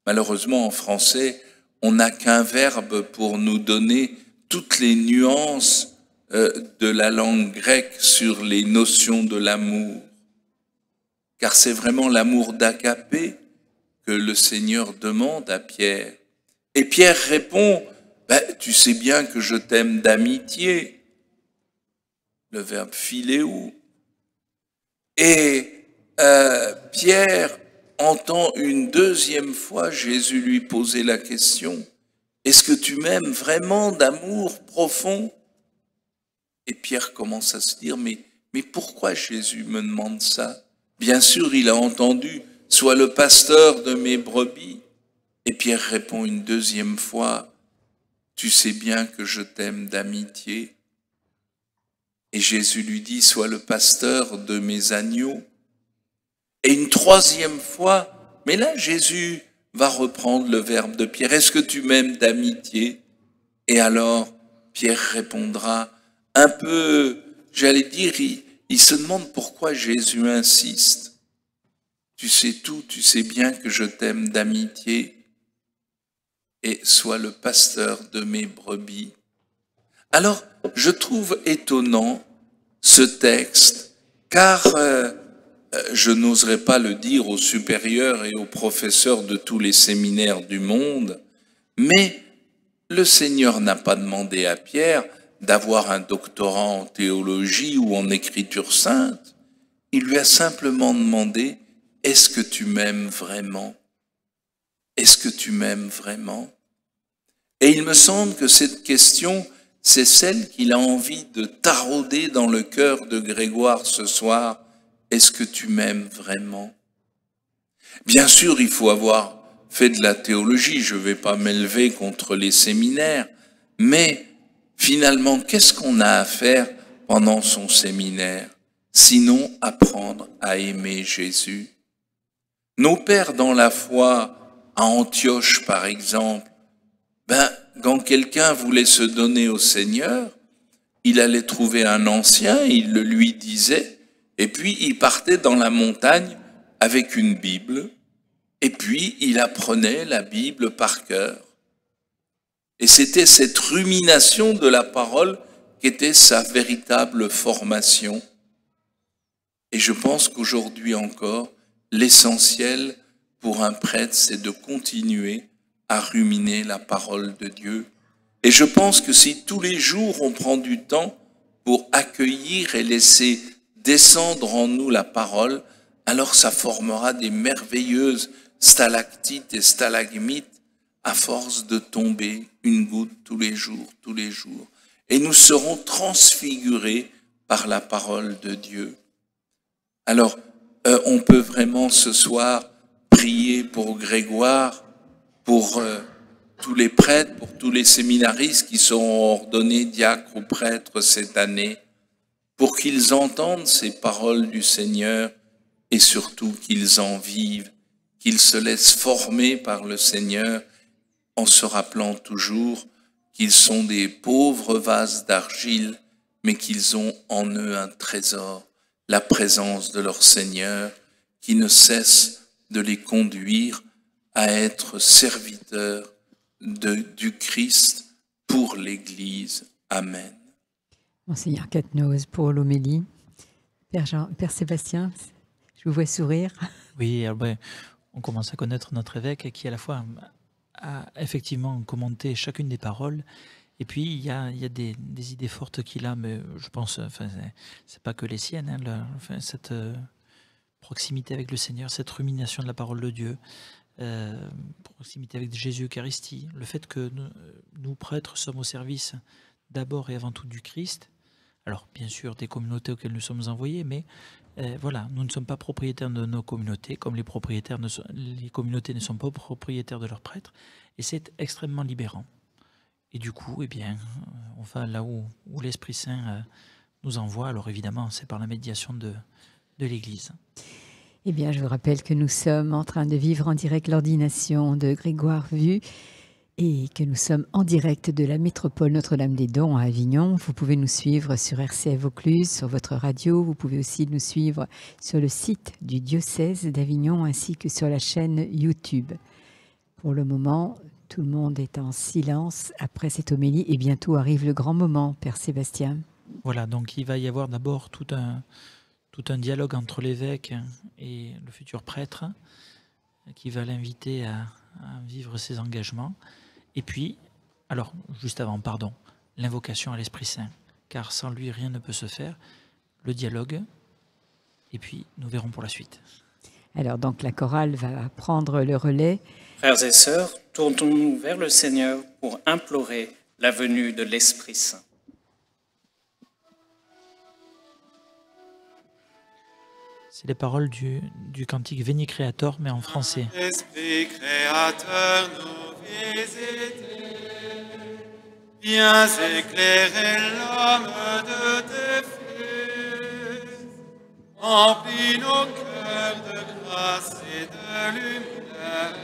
Malheureusement, en français, on n'a qu'un verbe pour nous donner toutes les nuances de la langue grecque sur les notions de l'amour. Car c'est vraiment l'amour d'agapé que le Seigneur demande à Pierre. Et Pierre répond, « Tu sais bien que je t'aime d'amitié », le verbe philéou. Et Pierre entend une deuxième fois Jésus lui poser la question, « Est-ce que tu m'aimes vraiment d'amour profond ?» Et Pierre commence à se dire, mais pourquoi Jésus me demande ça? Bien sûr, il a entendu, « Sois le pasteur de mes brebis ». Et Pierre répond une deuxième fois, « Tu sais bien que je t'aime d'amitié ». Et Jésus lui dit, « Sois le pasteur de mes agneaux ». Et une troisième fois, mais là Jésus va reprendre le verbe de Pierre, « Est-ce que tu m'aimes d'amitié ?» Et alors Pierre répondra, un peu, j'allais dire, il se demande pourquoi Jésus insiste. « Tu sais tout, tu sais bien que je t'aime d'amitié. Et sois le pasteur de mes brebis. » Alors, je trouve étonnant ce texte, car je n'oserais pas le dire aux supérieurs et aux professeurs de tous les séminaires du monde, mais le Seigneur n'a pas demandé à Pierre d'avoir un doctorat en théologie ou en écriture sainte. Il lui a simplement demandé, « Est-ce que tu m'aimes vraiment ?» est-ce que tu m'aimes vraiment? Et il me semble que cette question, c'est celle qu'il a envie de tarauder dans le cœur de Grégoire ce soir. Est-ce que tu m'aimes vraiment? Bien sûr, il faut avoir fait de la théologie, je ne vais pas m'élever contre les séminaires, mais finalement, qu'est-ce qu'on a à faire pendant son séminaire, sinon apprendre à aimer Jésus? Nos pères dans la foi, à Antioche par exemple, quand quelqu'un voulait se donner au Seigneur, il allait trouver un ancien, il le lui disait, et puis il partait dans la montagne avec une Bible, et puis il apprenait la Bible par cœur. Et c'était cette rumination de la parole qui était sa véritable formation. Et je pense qu'aujourd'hui encore, l'essentiel pour un prêtre, c'est de continuer à ruminer la parole de Dieu. Et je pense que si tous les jours on prend du temps pour accueillir et laisser descendre en nous la parole, alors ça formera des merveilleuses stalactites et stalagmites à force de tomber une goutte tous les jours. Et nous serons transfigurés par la parole de Dieu. Alors, on peut vraiment ce soir prier pour Grégoire, pour tous les prêtres, pour tous les séminaristes qui seront ordonnés diacres ou prêtres cette année, pour qu'ils entendent ces paroles du Seigneur et surtout qu'ils en vivent, qu'ils se laissent former par le Seigneur en se rappelant toujours qu'ils sont des pauvres vases d'argile, mais qu'ils ont en eux un trésor, la présence de leur Seigneur, qui ne cesse de les conduire à être serviteurs du Christ pour l'Église. Amen. Monseigneur Quatennose pour l'homélie. Père Sébastien, je vous vois sourire. Oui, alors on commence à connaître notre évêque qui à la fois a effectivement commenté chacune des paroles, et puis il y a des idées fortes qu'il a, mais je pense, c'est pas que les siennes, cette proximité avec le Seigneur, cette rumination de la parole de Dieu, proximité avec Jésus Eucharistie, le fait que nous prêtres sommes au service d'abord et avant tout du Christ, alors bien sûr des communautés auxquelles nous sommes envoyés, mais voilà, nous ne sommes pas propriétaires de nos communautés, comme les communautés ne sont pas propriétaires de leurs prêtres, et c'est extrêmement libérant. Et du coup, on va là où l'Esprit Saint nous envoie, alors évidemment c'est par la médiation de l'Église. Eh bien, je vous rappelle que nous sommes en train de vivre en direct l'ordination de Grégoire VU et que nous sommes en direct de la métropole Notre-Dame-des-Dons à Avignon. Vous pouvez nous suivre sur RCF Vaucluse, sur votre radio. Vous pouvez aussi nous suivre sur le site du diocèse d'Avignon ainsi que sur la chaîne YouTube. Pour le moment, tout le monde est en silence après cette homélie et bientôt arrive le grand moment, Père Sébastien. Voilà, donc il va y avoir d'abord tout un dialogue entre l'évêque et le futur prêtre qui va l'inviter à vivre ses engagements. Et puis, alors, juste avant, l'invocation à l'Esprit Saint, car sans lui, rien ne peut se faire, le dialogue, et puis nous verrons pour la suite. Alors, donc, la chorale va prendre le relais. Frères et sœurs, tournons-nous vers le Seigneur pour implorer la venue de l'Esprit Saint. C'est les paroles du cantique Veni Creator, mais en français. Esprit créateur, nous visiter, viens éclairer l'homme de tes fils, emplis nos cœurs de grâce et de lumière.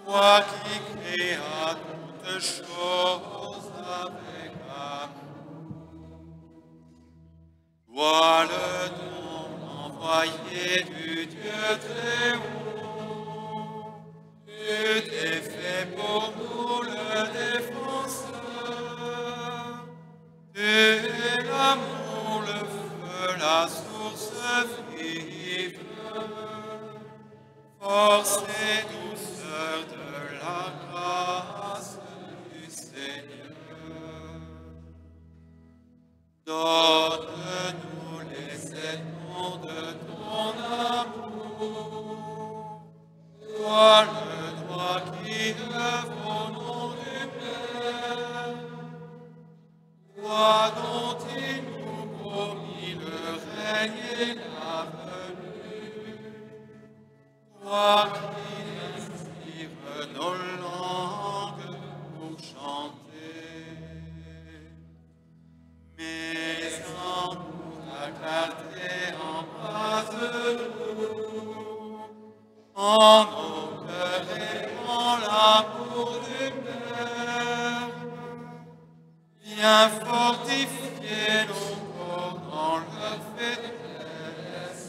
Toi qui créas toutes choses avec amour, toi le don envoyé du Dieu très haut, tu t'es fait pour nous le défenseur. Tu es l'amour, le feu, la source vive, force et douceur de la grâce du Seigneur. Donne-nous les sept noms de ton amour, Toi qui œuvres au nom du Père, toi dont il nous promit le règne et la venue, toi qui inspires nos langues pour chanter, mais en nous ta clarté embrase nous, en nos cœurs répand l'amour du Père. Viens fortifier nos corps dans leur faiblesse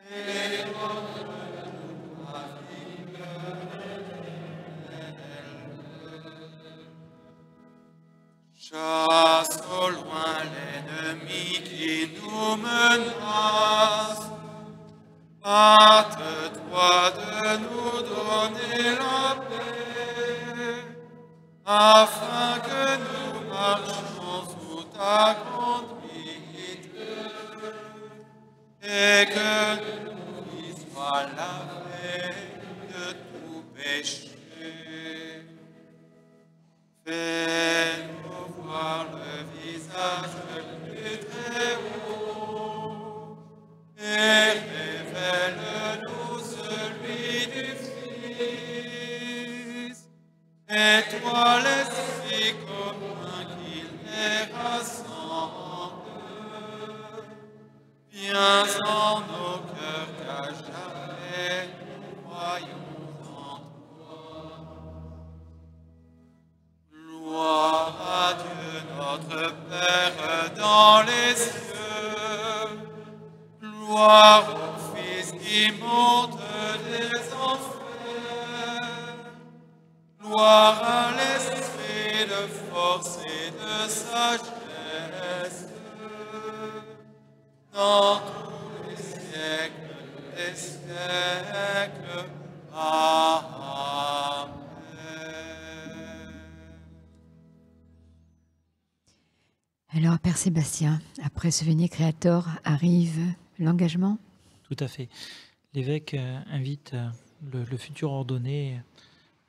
et donne-nous la vigueur éternelle. Chasse au loin l'ennemi qui nous menace. Hâte-toi de nous donner la paix, afin que nous marchions sous ta conduite et que nous y soient lavés de tout péché. Fais-nous voir le visage du Très-Haut et révèle-nous celui du Fils. Et toi, l'Esprit commun qui les rassemble, viens en nos cœurs qu'à jamais nous croyons en toi. Gloire à Dieu notre Père dans les cieux, gloire au Fils qui monte des enfers, gloire à l'Esprit de force et de sagesse, dans tous les siècles des siècles. Amen. Alors, Père Sébastien, après ce Veni Creator arrive l'engagement? Tout à fait. L'évêque invite le futur ordonné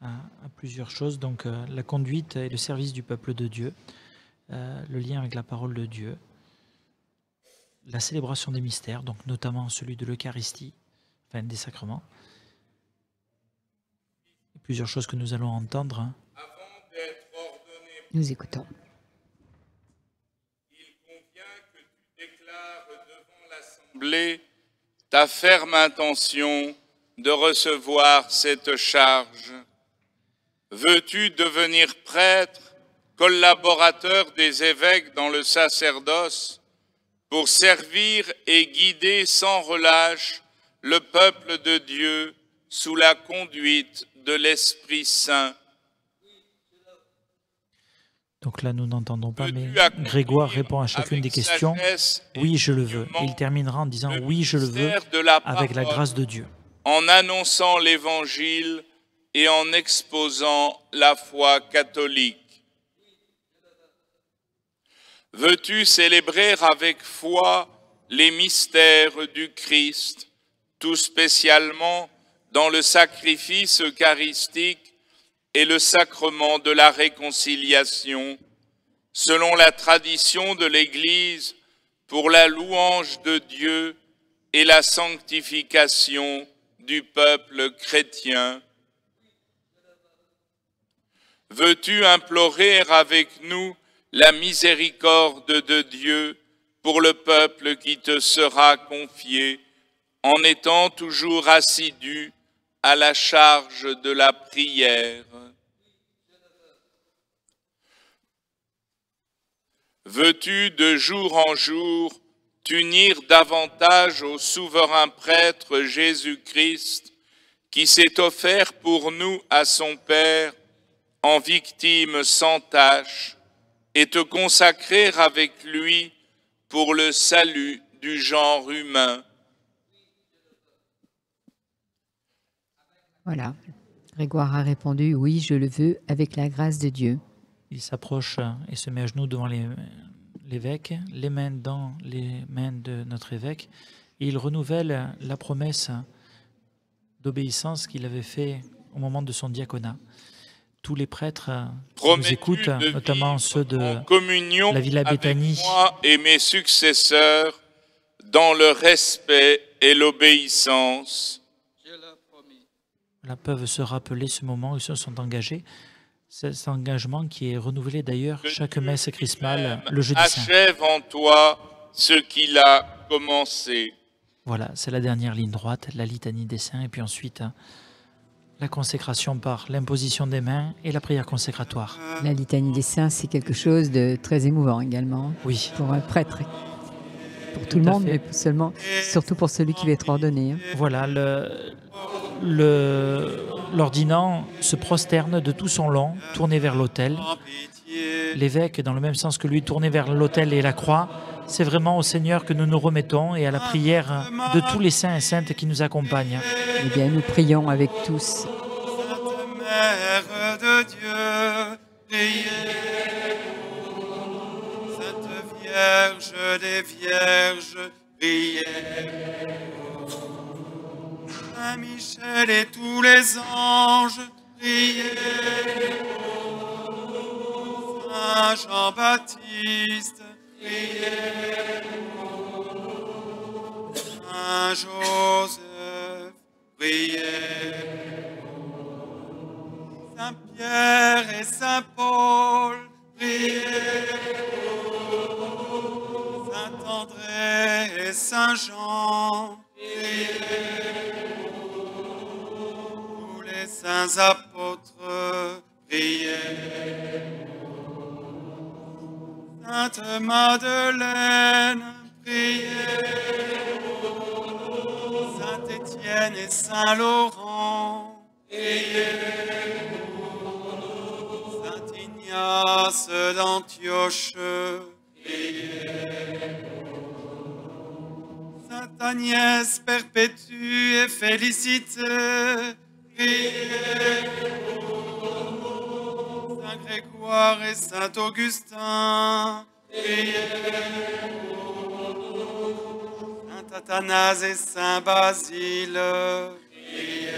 à plusieurs choses, donc la conduite et le service du peuple de Dieu, le lien avec la parole de Dieu, la célébration des mystères, donc notamment celui de l'Eucharistie, enfin des sacrements, et plusieurs choses que nous allons entendre. Nous écoutons. Il convient que tu déclares devant l'Assemblée ta ferme intention de recevoir cette charge. Veux-tu devenir prêtre, collaborateur des évêques dans le sacerdoce, pour servir et guider sans relâche le peuple de Dieu sous la conduite de l'Esprit Saint? Donc là, nous n'entendons pas, mais Grégoire répond à chacune des questions. Oui, je le veux. Et il terminera en disant oui, je le veux, avec la grâce de Dieu. En annonçant l'Évangile et en exposant la foi catholique. Veux-tu célébrer avec foi les mystères du Christ, tout spécialement dans le sacrifice eucharistique et le sacrement de la réconciliation, selon la tradition de l'Église, pour la louange de Dieu et la sanctification du peuple chrétien? Veux-tu implorer avec nous la miséricorde de Dieu pour le peuple qui te sera confié, en étant toujours assidu à la charge de la prière? Veux-tu de jour en jour t'unir davantage au souverain prêtre Jésus-Christ, qui s'est offert pour nous à son Père en victime sans tache, et te consacrer avec lui pour le salut du genre humain? Voilà, Grégoire a répondu « Oui, je le veux, avec la grâce de Dieu ». Il s'approche et se met à genoux devant l'évêque, les mains dans les mains de notre évêque, et il renouvelle la promesse d'obéissance qu'il avait fait au moment de son diaconat. Tous les prêtres qui nous Promets-tu écoutent, de notamment ceux de en communion la Villa avec Béthanie, moi et mes successeurs dans le respect et l'obéissance. peuvent se rappeler ce moment où ils se sont engagés. Cet engagement qui est renouvelé d'ailleurs chaque messe chrismale le jeudi saint. Achève en toi ce qu'il a commencé. Voilà, c'est la dernière ligne droite, la litanie des saints, et puis ensuite la consécration par l'imposition des mains et la prière consécratoire. La litanie des saints, c'est quelque chose de très émouvant également. Oui. Pour un prêtre. Pour tout le monde, mais seulement, surtout pour celui qui va être ordonné. Voilà, l'ordinant se prosterne de tout son long, tourné vers l'autel. L'évêque, dans le même sens que lui, tourné vers l'autel et la croix. C'est vraiment au Seigneur que nous nous remettons et à la prière de tous les saints et saintes qui nous accompagnent. Eh bien, nous prions avec tous. Sainte Mère de Dieu, priez. Sainte Vierge des Vierges, priez. Saint Michel et tous les anges, priez. Saint Jean-Baptiste, priez. Saint Joseph, priez. Saint Pierre et Saint Paul, priez. Saint André et Saint Jean, priez. Tous les saints apôtres, priez. Sainte Madeleine, priez. Saint Étienne et Saint Laurent, priez. Saint Ignace d'Antioche, priez. Sainte Agnès Perpétue et Félicité, priez. Saint Grégoire et Saint Augustin, priez. Saint Athanase et Saint Basile, priez.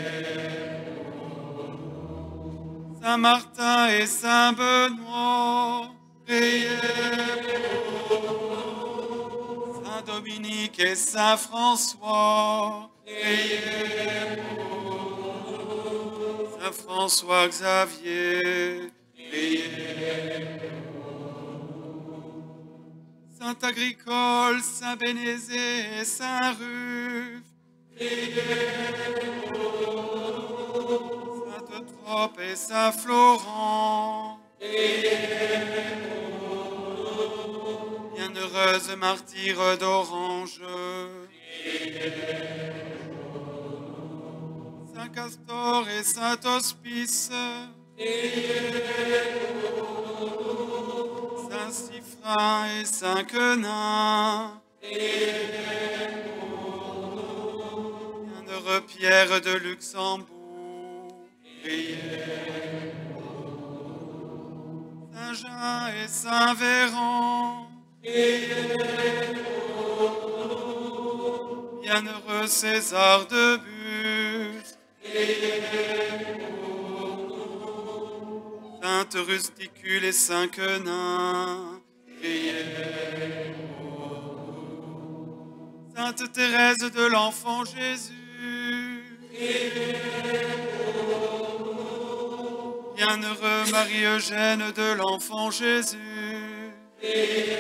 Saint Martin et Saint Benoît, priez. Saint Dominique et Saint François, priez. Saint François Xavier, priez. Saint Agricole, Saint Bénézé et Saint Ruf, priez. Sainte Trope et Saint Florent, priez. Bienheureuse martyre d'Orange, priez. Saint Castor et Saint Hospice, priez. Saint Siffrin et Saint Quenin, priez. Bienheureux Pierre de Luxembourg, priez. Saint Jean et Saint Véran, priez. Bienheureux César de Bus, priez. Sainte Rusticule et Saint Quenin, priez. Sainte Thérèse de l'Enfant Jésus, priez. Bienheureux Marie-Eugène de l'Enfant Jésus, priez.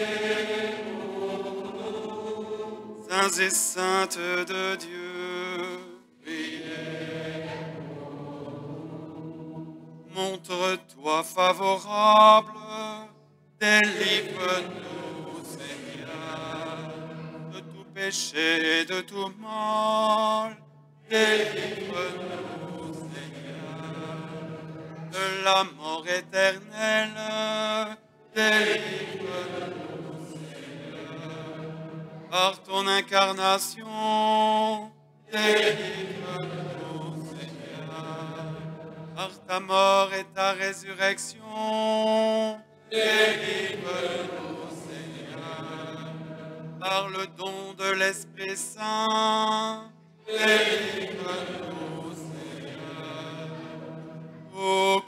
Saints et saintes de Dieu, priez. Montre-toi favorable, délivre-nous, Seigneur, de tout péché et de tout mal. Délivre-nous, Seigneur, de la mort éternelle. Délivre-nous, Seigneur, par ton incarnation. Délivre-nous, Seigneur, par ta mort et ta résurrection. Délivre-nous, Seigneur, par le don de l'Esprit Saint. Délivre-nous,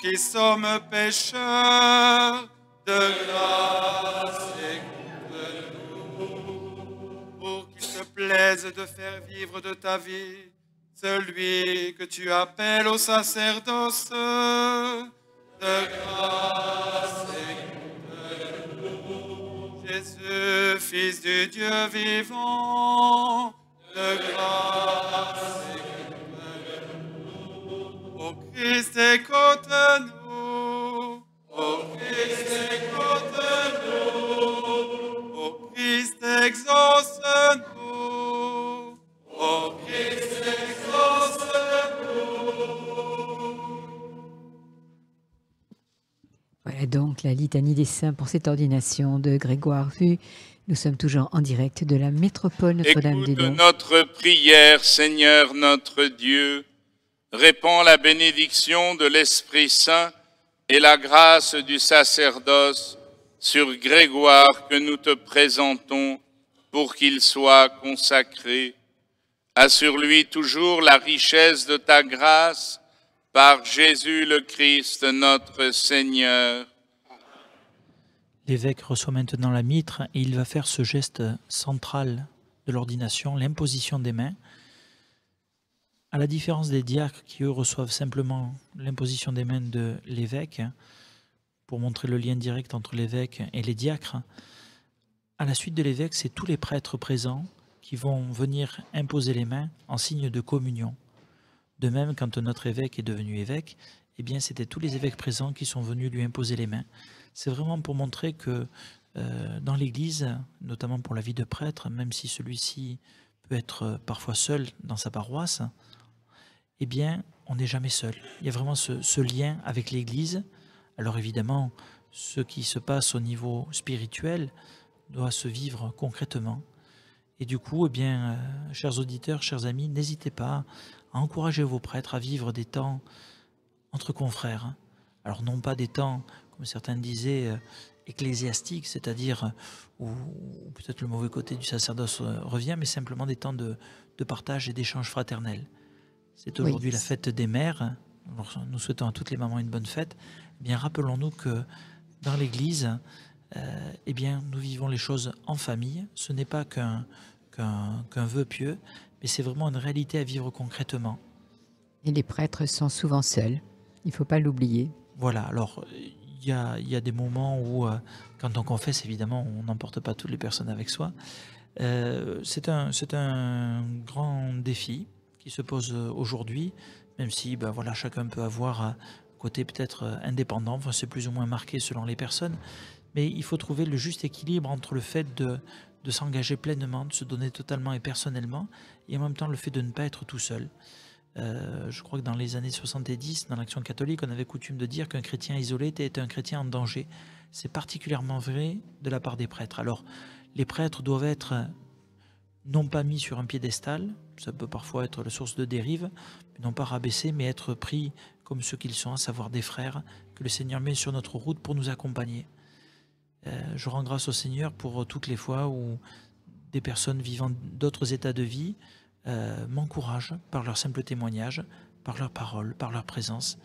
qui sommes pécheurs, de grâce écoute-nous, pour qu'il te plaise de faire vivre de ta vie celui que tu appelles au sacerdoce, de grâce écoute-nous. Jésus, Fils du Dieu vivant, de grâce écoute-nous. Ô Christ, écoute-nous. Ô Christ, écoute-nous. Ô Christ, exauce-nous. Ô Christ, Voilà donc la litanie des saints pour cette ordination de Grégoire Vu. Nous sommes toujours en direct de la métropole Notre-Dame des Dons. Écoute notre prière, Seigneur notre Dieu. Répands la bénédiction de l'Esprit Saint et la grâce du sacerdoce sur Grégoire que nous te présentons pour qu'il soit consacré. Assure-lui toujours la richesse de ta grâce par Jésus le Christ, notre Seigneur. L'évêque reçoit maintenant la mitre et il va faire ce geste central de l'ordination, l'imposition des mains. À la différence des diacres qui, eux, reçoivent simplement l'imposition des mains de l'évêque, pour montrer le lien direct entre l'évêque et les diacres, à la suite de l'évêque, c'est tous les prêtres présents qui vont venir imposer les mains en signe de communion. De même, quand notre évêque est devenu évêque, eh bien, c'était tous les évêques présents qui sont venus lui imposer les mains. C'est vraiment pour montrer que dans l'Église, notamment pour la vie de prêtre, même si celui-ci peut être parfois seul dans sa paroisse, eh bien, on n'est jamais seul. Il y a vraiment ce lien avec l'Église. Alors évidemment, ce qui se passe au niveau spirituel doit se vivre concrètement. Et du coup, eh bien, chers auditeurs, chers amis, n'hésitez pas à encourager vos prêtres à vivre des temps entre confrères. Alors non pas des temps, comme certains disaient, ecclésiastiques, c'est-à-dire où peut-être le mauvais côté du sacerdoce revient, mais simplement des temps de partage et d'échange fraternel. C'est aujourd'hui la fête des mères. Alors, nous souhaitons à toutes les mamans une bonne fête. Eh bien, rappelons-nous que dans l'Église, eh bien, nous vivons les choses en famille. Ce n'est pas qu'un vœu pieux, mais c'est vraiment une réalité à vivre concrètement. Et les prêtres sont souvent seuls. Il ne faut pas l'oublier. Voilà, alors il y a des moments où, quand on confesse, évidemment, on n'emporte pas toutes les personnes avec soi. C'est un grand défi qui se pose aujourd'hui, même si voilà, chacun peut avoir un côté peut-être indépendant, enfin, c'est plus ou moins marqué selon les personnes, mais il faut trouver le juste équilibre entre le fait de s'engager pleinement, de se donner totalement et personnellement, et en même temps le fait de ne pas être tout seul. Je crois que dans les années 70, dans l'Action catholique, on avait coutume de dire qu'un chrétien isolé était un chrétien en danger. C'est particulièrement vrai de la part des prêtres. Alors, les prêtres doivent être non pas mis sur un piédestal, ça peut parfois être la source de dérive, non pas rabaissés, mais être pris comme ceux qu'ils sont, à savoir des frères, que le Seigneur met sur notre route pour nous accompagner. Je rends grâce au Seigneur pour toutes les fois où des personnes vivant d'autres états de vie m'encouragent par leur simple témoignage, par leurs paroles, par leur présence.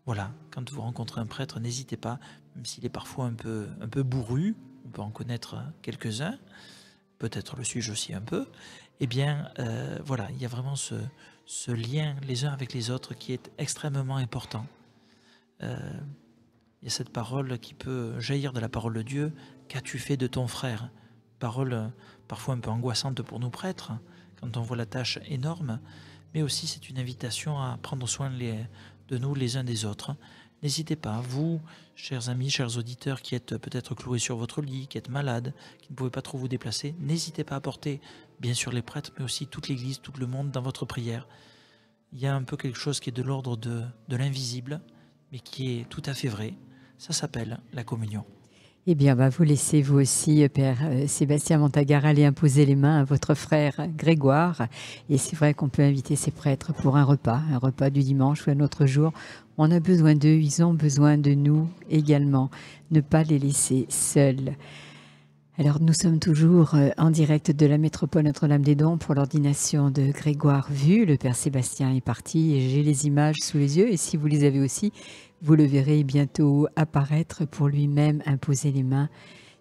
Voilà, quand vous rencontrez un prêtre, n'hésitez pas, même s'il est parfois un peu bourru, on peut en connaître quelques-uns, peut-être le suis-je aussi un peu, eh bien, voilà, il y a vraiment ce lien les uns avec les autres qui est extrêmement important. Il y a cette parole qui peut jaillir de la parole de Dieu. Qu'as-tu fait de ton frère? Parole parfois un peu angoissante pour nous prêtres, quand on voit la tâche énorme, mais aussi c'est une invitation à prendre soin de nous les uns des autres. N'hésitez pas, vous, chers amis, chers auditeurs, qui êtes peut-être cloués sur votre lit, qui êtes malades, qui ne pouvez pas trop vous déplacer, n'hésitez pas à porter, bien sûr, les prêtres, mais aussi toute l'Église, tout le monde dans votre prière. Il y a un peu quelque chose qui est de l'ordre de l'invisible, mais qui est tout à fait vrai. Ça s'appelle la communion. Eh bien, vous laissez vous aussi, Père Sébastien Montagar, aller imposer les mains à votre frère Grégoire. Et c'est vrai qu'on peut inviter ces prêtres pour un repas du dimanche ou un autre jour. On a besoin d'eux, ils ont besoin de nous également. Ne pas les laisser seuls. Alors, nous sommes toujours en direct de la métropole Notre-Dame-des-Dons pour l'ordination de Grégoire Vu. Le Père Sébastien est parti et j'ai les images sous les yeux. Et si vous les avez aussi, vous le verrez bientôt apparaître pour lui-même imposer les mains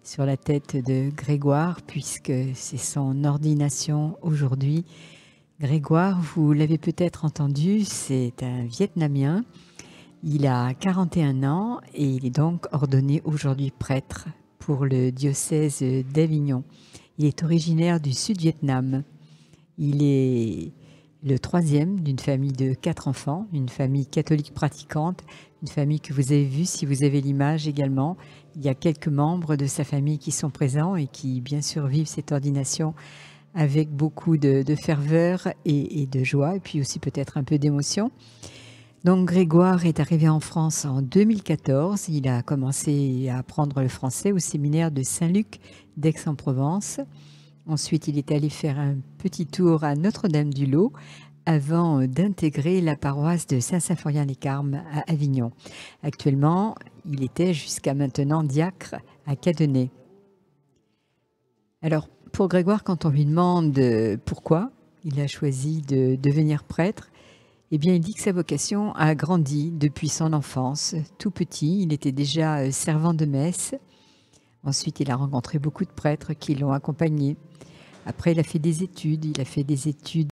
sur la tête de Grégoire, puisque c'est son ordination aujourd'hui. Grégoire, vous l'avez peut-être entendu, c'est un Vietnamien. Il a 41 ans et il est donc ordonné aujourd'hui prêtre pour le diocèse d'Avignon. Il est originaire du Sud-Vietnam. Il est le troisième d'une famille de 4 enfants, une famille catholique pratiquante, une famille que vous avez vue si vous avez l'image également. Il y a quelques membres de sa famille qui sont présents et qui bien sûr vivent cette ordination avec beaucoup de ferveur et de joie, et puis aussi peut-être un peu d'émotion. Donc Grégoire est arrivé en France en 2014. Il a commencé à apprendre le français au séminaire de Saint-Luc d'Aix-en-Provence. Ensuite, il est allé faire un petit tour à Notre-Dame-du-Lot avant d'intégrer la paroisse de Saint-Symphorien-les-Carmes à Avignon. Actuellement, il était jusqu'à maintenant diacre à Cadenet. Alors, pour Grégoire, quand on lui demande pourquoi il a choisi de devenir prêtre, eh bien, il dit que sa vocation a grandi depuis son enfance. Tout petit, il était déjà servant de messe. Ensuite, il a rencontré beaucoup de prêtres qui l'ont accompagné. Après, il a fait des études. Il a fait des études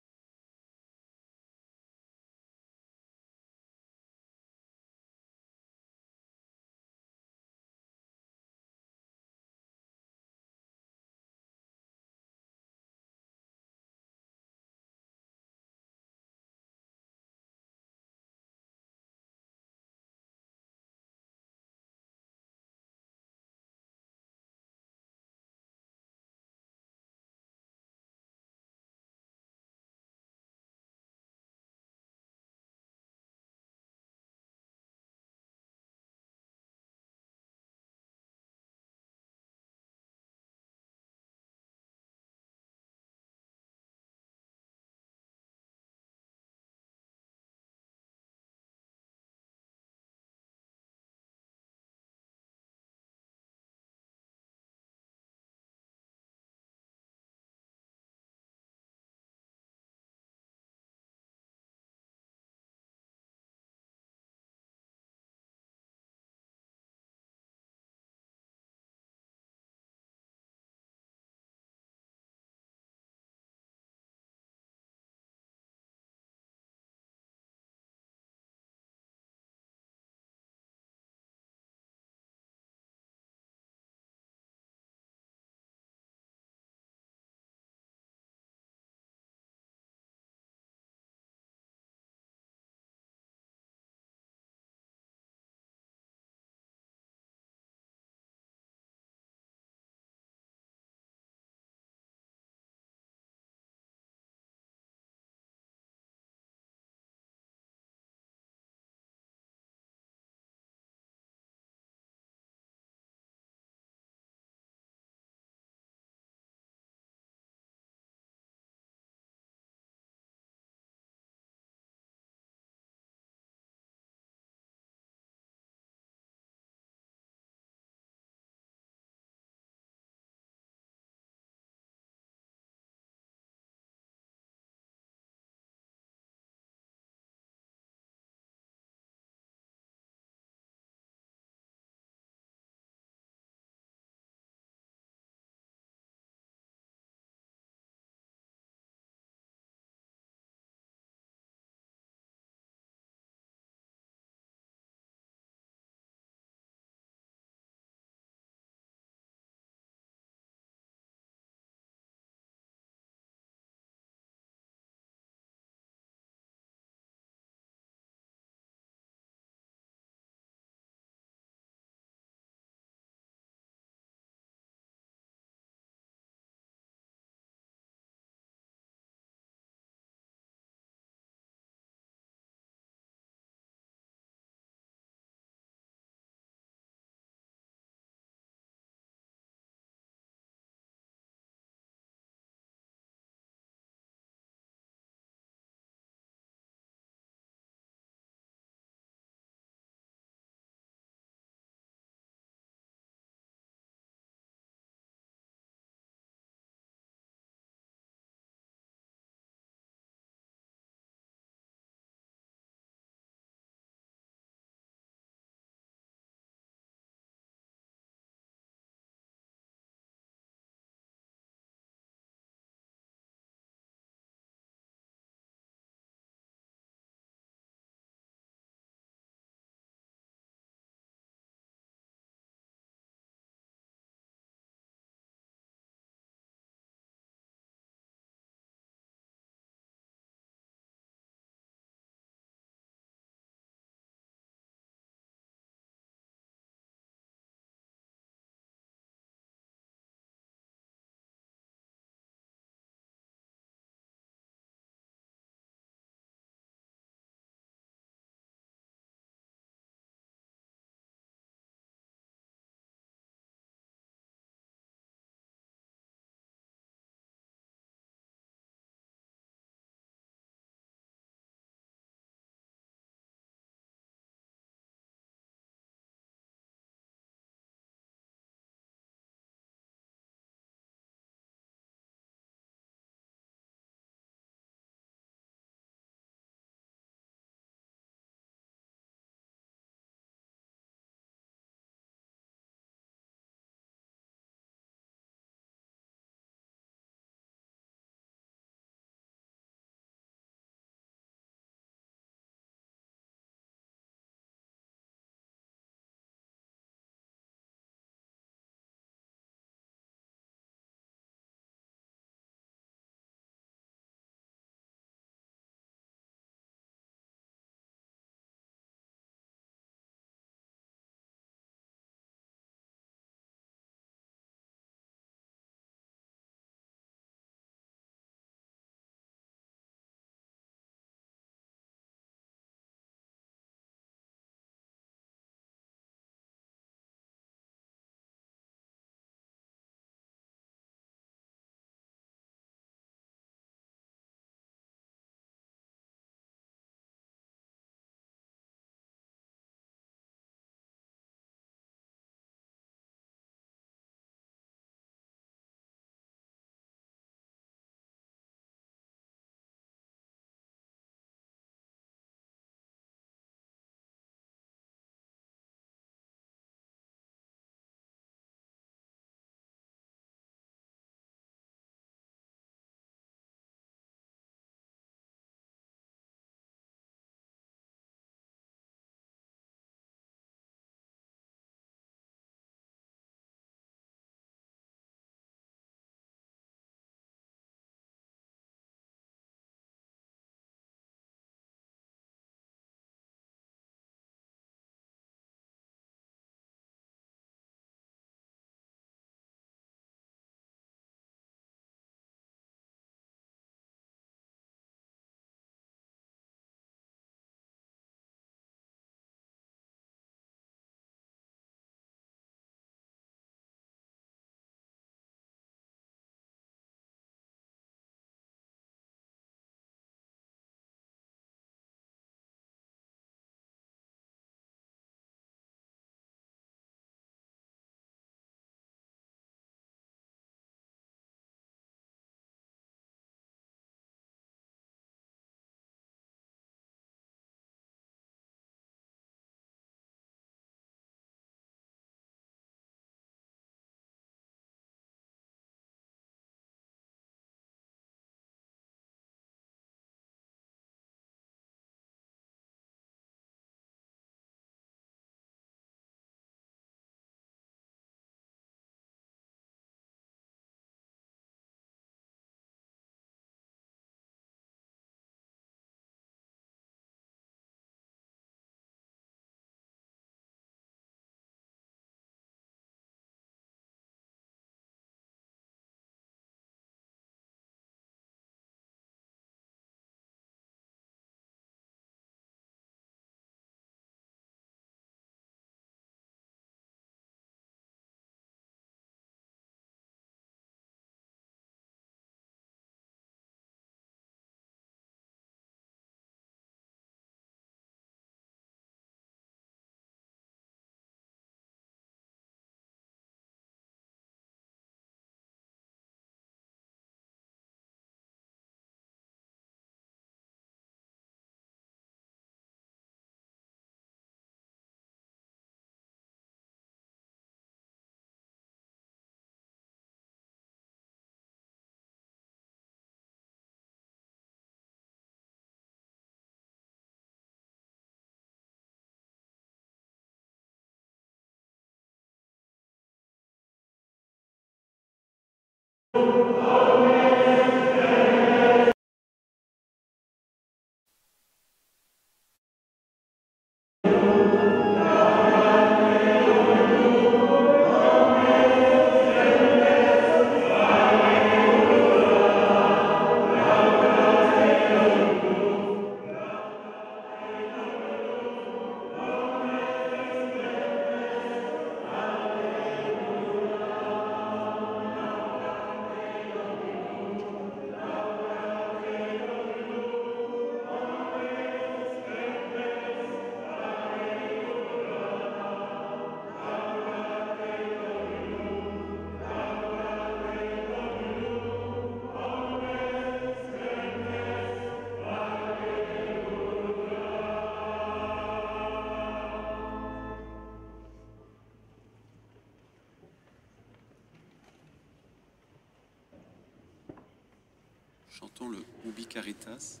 Chantons le Ubi Caritas.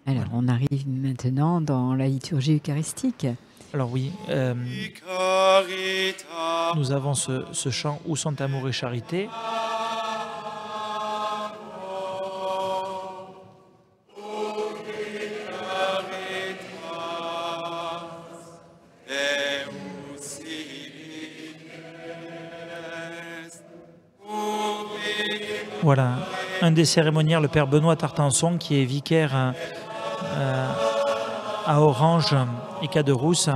Alors, on arrive maintenant dans la liturgie eucharistique. Alors oui, nous avons ce chant « Où sont amour et charité ». Voilà, un des cérémoniaires, le père Benoît Tartanson, qui est vicaire à Orange et Caderousse.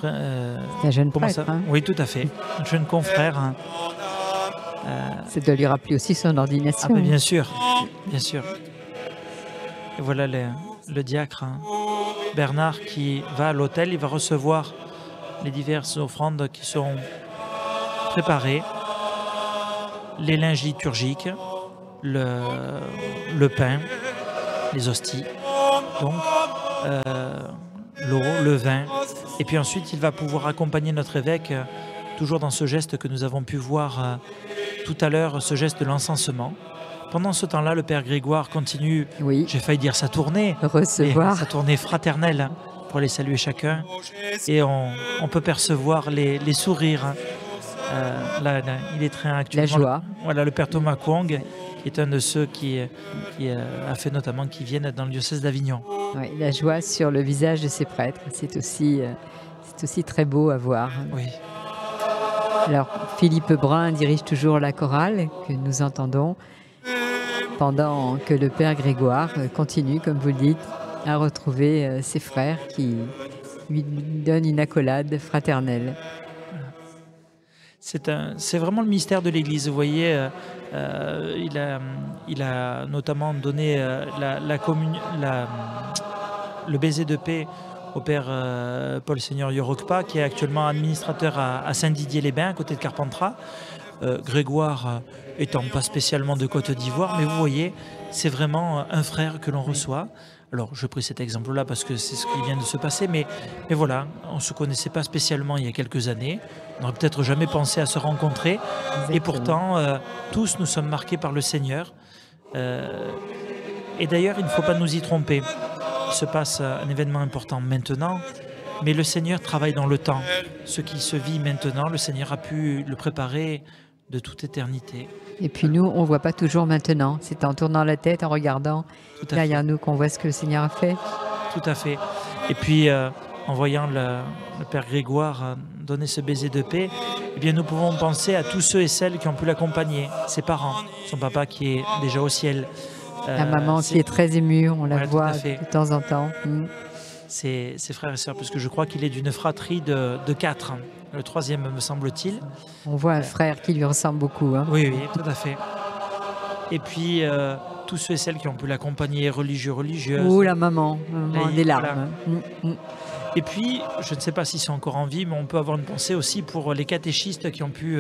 Un jeune prêtre, hein. Oui, tout à fait, un jeune confrère. C'est de lui rappeler aussi son ordination. Ah, bien sûr, bien sûr. Et voilà le diacre Bernard qui va à l'autel, il va recevoir les diverses offrandes qui sont préparées, les linges liturgiques, le pain, les hosties, donc l'eau, le vin. Et puis ensuite, il va pouvoir accompagner notre évêque, toujours dans ce geste que nous avons pu voir tout à l'heure, ce geste de l'encensement. Pendant ce temps-là, le Père Grégoire continue, oui, j'ai failli dire sa tournée, sa tournée fraternelle pour les saluer chacun. Et on peut percevoir les sourires. Là, il est très actuellement. La joie. Voilà, le Père Thomas Kwong, qui est un de ceux qui a fait notamment qui viennent dans le diocèse d'Avignon. Oui, la joie sur le visage de ces prêtres, c'est aussi très beau à voir. Oui. Alors, Philippe Brun dirige toujours la chorale que nous entendons, pendant que le Père Grégoire continue, comme vous le dites, à retrouver ses frères qui lui donnent une accolade fraternelle. C'est vraiment le mystère de l'Église. Vous voyez, il a notamment donné le baiser de paix au Père Paul Seigneur Yorokpa, qui est actuellement administrateur à Saint-Didier-les-Bains, à côté de Carpentras. Grégoire étant pas spécialement de Côte d'Ivoire, mais vous voyez, c'est vraiment un frère que l'on reçoit. Alors, je pris cet exemple-là parce que c'est ce qui vient de se passer, mais voilà, on ne se connaissait pas spécialement il y a quelques années. On n'aurait peut-être jamais pensé à se rencontrer. Exactement. Et pourtant, tous nous sommes marqués par le Seigneur. Et d'ailleurs, il ne faut pas nous y tromper. Il se passe un événement important maintenant, mais le Seigneur travaille dans le temps. Ce qui se vit maintenant, le Seigneur a pu le préparer de toute éternité. Et puis nous, on ne voit pas toujours maintenant. C'est en tournant la tête, en regardant derrière nous qu'on voit ce que le Seigneur a fait. Tout à fait. Et puis, en voyant le Père Grégoire donner ce baiser de paix, eh bien, nous pouvons penser à tous ceux et celles qui ont pu l'accompagner, ses parents, son papa qui est déjà au ciel. La maman qui est très émue, on la voit de temps en temps. Ses frères et sœurs, parce que je crois qu'il est d'une fratrie de 4. Le troisième, me semble-t-il. On voit un frère qui lui ressemble beaucoup. Hein. Oui, tout à fait. Et puis, tous ceux et celles qui ont pu l'accompagner, religieux, religieuses. Oh, la maman des larmes. Voilà. Et puis, je ne sais pas si c'est encore en vie, mais on peut avoir une pensée aussi pour les catéchistes qui ont pu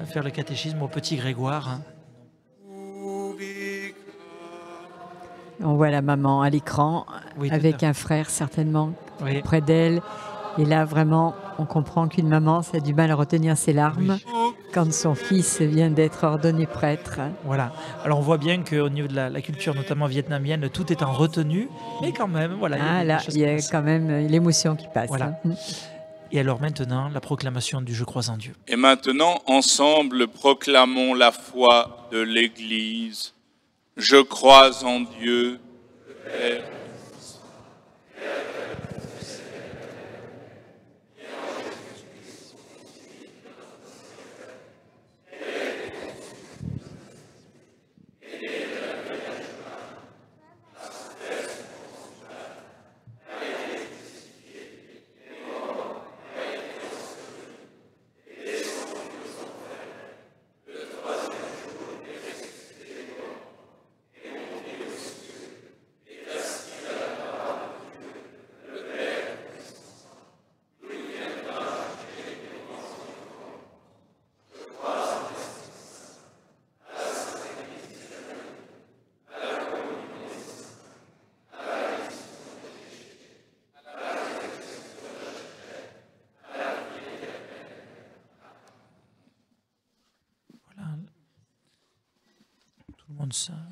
faire le catéchisme au petit Grégoire. On voit la maman à l'écran, avec un frère certainement près d'elle. Et là, vraiment, on comprend qu'une maman, ça a du mal à retenir ses larmes quand son fils vient d'être ordonné prêtre. Voilà. Alors, on voit bien qu'au niveau de la culture, notamment vietnamienne, tout est en retenue. Mais quand même, voilà. Il y a quand même l'émotion qui passe. Voilà. Et alors maintenant, la proclamation du « Je crois en Dieu ». Et maintenant, ensemble, proclamons la foi de l'Église. Je crois en Dieu, Père.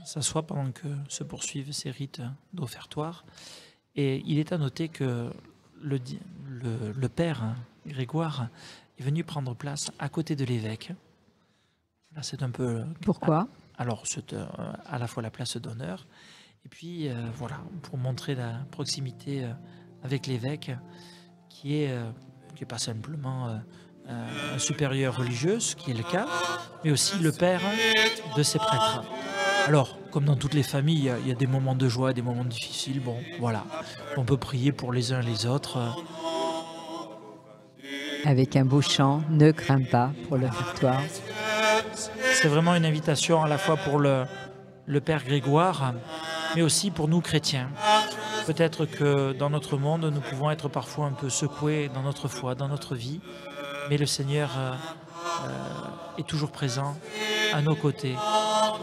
S'assoit pendant que se poursuivent ces rites d'offertoire. Et il est à noter que le père Grégoire est venu prendre place à côté de l'évêque. Là, c'est un peu... Pourquoi? Alors, c'est à la fois la place d'honneur, et puis, voilà, pour montrer la proximité avec l'évêque, qui est pas simplement un supérieur religieux, ce qui est le cas, mais aussi le père de ses prêtres. Alors, comme dans toutes les familles, il y a des moments de joie, des moments difficiles. Bon, voilà, on peut prier pour les uns et les autres. Avec un beau chant, ne crains pas pour l'offertoire. C'est vraiment une invitation à la fois pour le Père Grégoire, mais aussi pour nous chrétiens. Peut-être que dans notre monde, nous pouvons être parfois un peu secoués dans notre foi, dans notre vie, mais le Seigneur est toujours présent à nos côtés.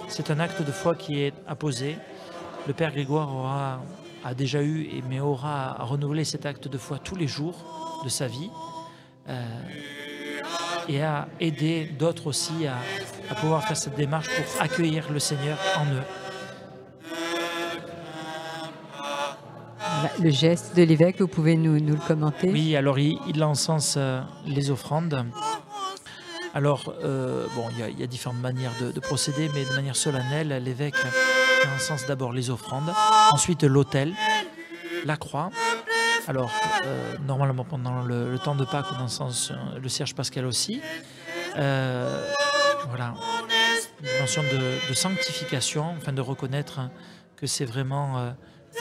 C'est un acte de foi qui est apposé. Le Père Grégoire a déjà eu, mais aura à renouveler cet acte de foi tous les jours de sa vie et à aider d'autres aussi à pouvoir faire cette démarche pour accueillir le Seigneur en eux. Le geste de l'évêque, vous pouvez nous le commenter? Oui, alors il encense les offrandes. Alors, bon, il y a différentes manières de procéder, mais de manière solennelle, l'évêque encense d'abord les offrandes, ensuite l'autel, la croix. Alors, normalement, pendant le temps de Pâques, on encense le cierge pascal aussi. Voilà, une dimension de sanctification, afin de reconnaître que c'est vraiment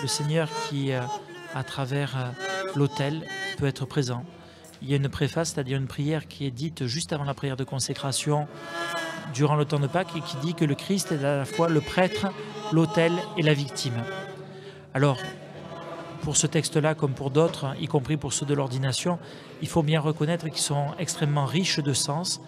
le Seigneur qui, à travers l'autel, peut être présent. Il y a une préface, c'est-à-dire une prière qui est dite juste avant la prière de consécration durant le temps de Pâques et qui dit que le Christ est à la fois le prêtre, l'autel et la victime. Alors, pour ce texte-là, comme pour d'autres, y compris pour ceux de l'ordination, il faut bien reconnaître qu'ils sont extrêmement riches de sens.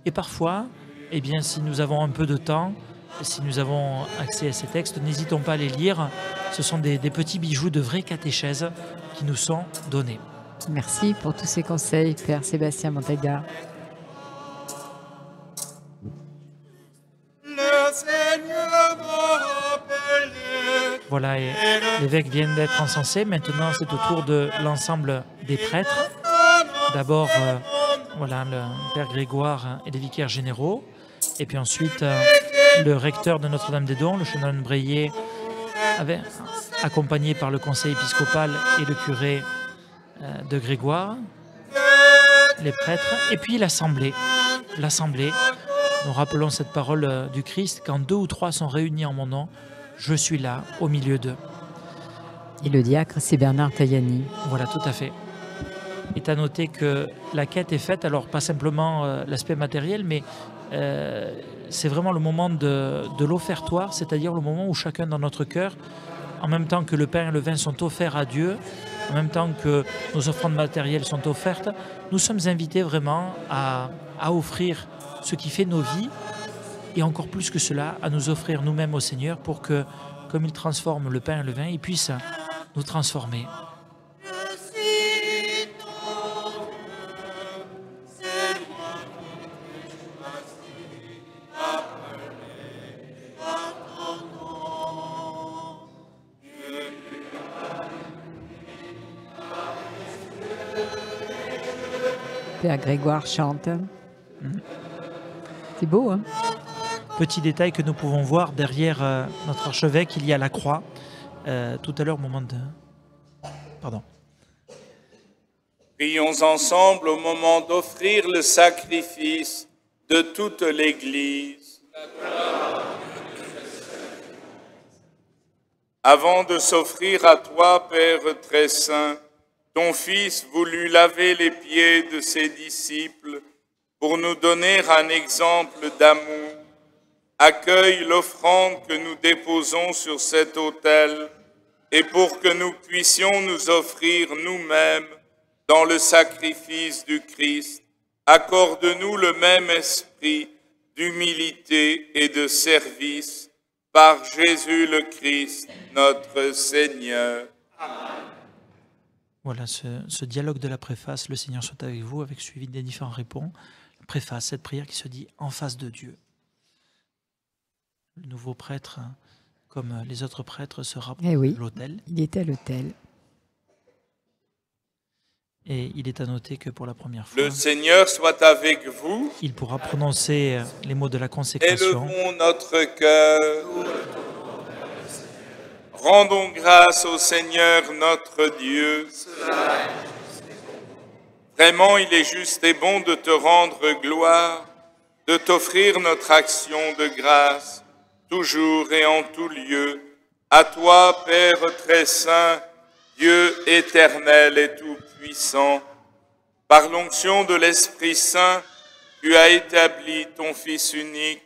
Et parfois, eh bien, si nous avons un peu de temps, si nous avons accès à ces textes, n'hésitons pas à les lire. Ce sont des petits bijoux de vraie catéchèse qui nous sont donnés. Merci pour tous ces conseils, Père Sébastien Montagard. Voilà, et l'évêque vient d'être encensé. Maintenant, c'est au tour de l'ensemble des prêtres. D'abord, voilà, le Père Grégoire et les vicaires généraux. Et puis ensuite, le recteur de Notre-Dame-des-Dons, le chanoine Breillet, accompagné par le conseil épiscopal et le curé de Grégoire, les prêtres, et puis l'Assemblée. Nous rappelons cette parole du Christ, quand 2 ou 3 sont réunis en mon nom, je suis là, au milieu d'eux. Et le diacre, c'est Bernard Tajani. Voilà, tout à fait. Il est à noter que la quête est faite, alors pas simplement l'aspect matériel, mais c'est vraiment le moment de l'offertoire, c'est-à-dire le moment où chacun dans notre cœur, en même temps que le pain et le vin sont offerts à Dieu, en même temps que nos offrandes matérielles sont offertes, nous sommes invités vraiment à offrir ce qui fait nos vies, et encore plus que cela, à nous offrir nous-mêmes au Seigneur pour que, comme il transforme le pain et le vin, il puisse nous transformer. Père Grégoire chante. C'est beau, hein? Petit détail que nous pouvons voir derrière notre archevêque, il y a la croix. Tout à l'heure, au moment de... Pardon. Prions ensemble au moment d'offrir le sacrifice de toute l'Église. Avant de s'offrir à toi, Père très saint, ton Fils voulut laver les pieds de ses disciples pour nous donner un exemple d'amour. Accueille l'offrande que nous déposons sur cet autel et pour que nous puissions nous offrir nous-mêmes dans le sacrifice du Christ, accorde-nous le même esprit d'humilité et de service par Jésus le Christ, notre Seigneur. Voilà ce dialogue de la préface, le Seigneur soit avec vous, avec suivi des différents réponses. La préface, cette prière qui se dit en face de Dieu. Le nouveau prêtre, comme les autres prêtres, se rapproche de l'autel. Il était à l'autel. Et il est à noter que pour la première fois, le Seigneur soit avec vous. Il pourra prononcer les mots de la consécration. Élevons notre cœur. Rendons grâce au Seigneur notre Dieu. Vraiment, il est juste et bon de te rendre gloire, de t'offrir notre action de grâce, toujours et en tout lieu. À toi, Père très saint, Dieu éternel et tout-puissant, par l'onction de l'Esprit Saint, tu as établi ton Fils unique,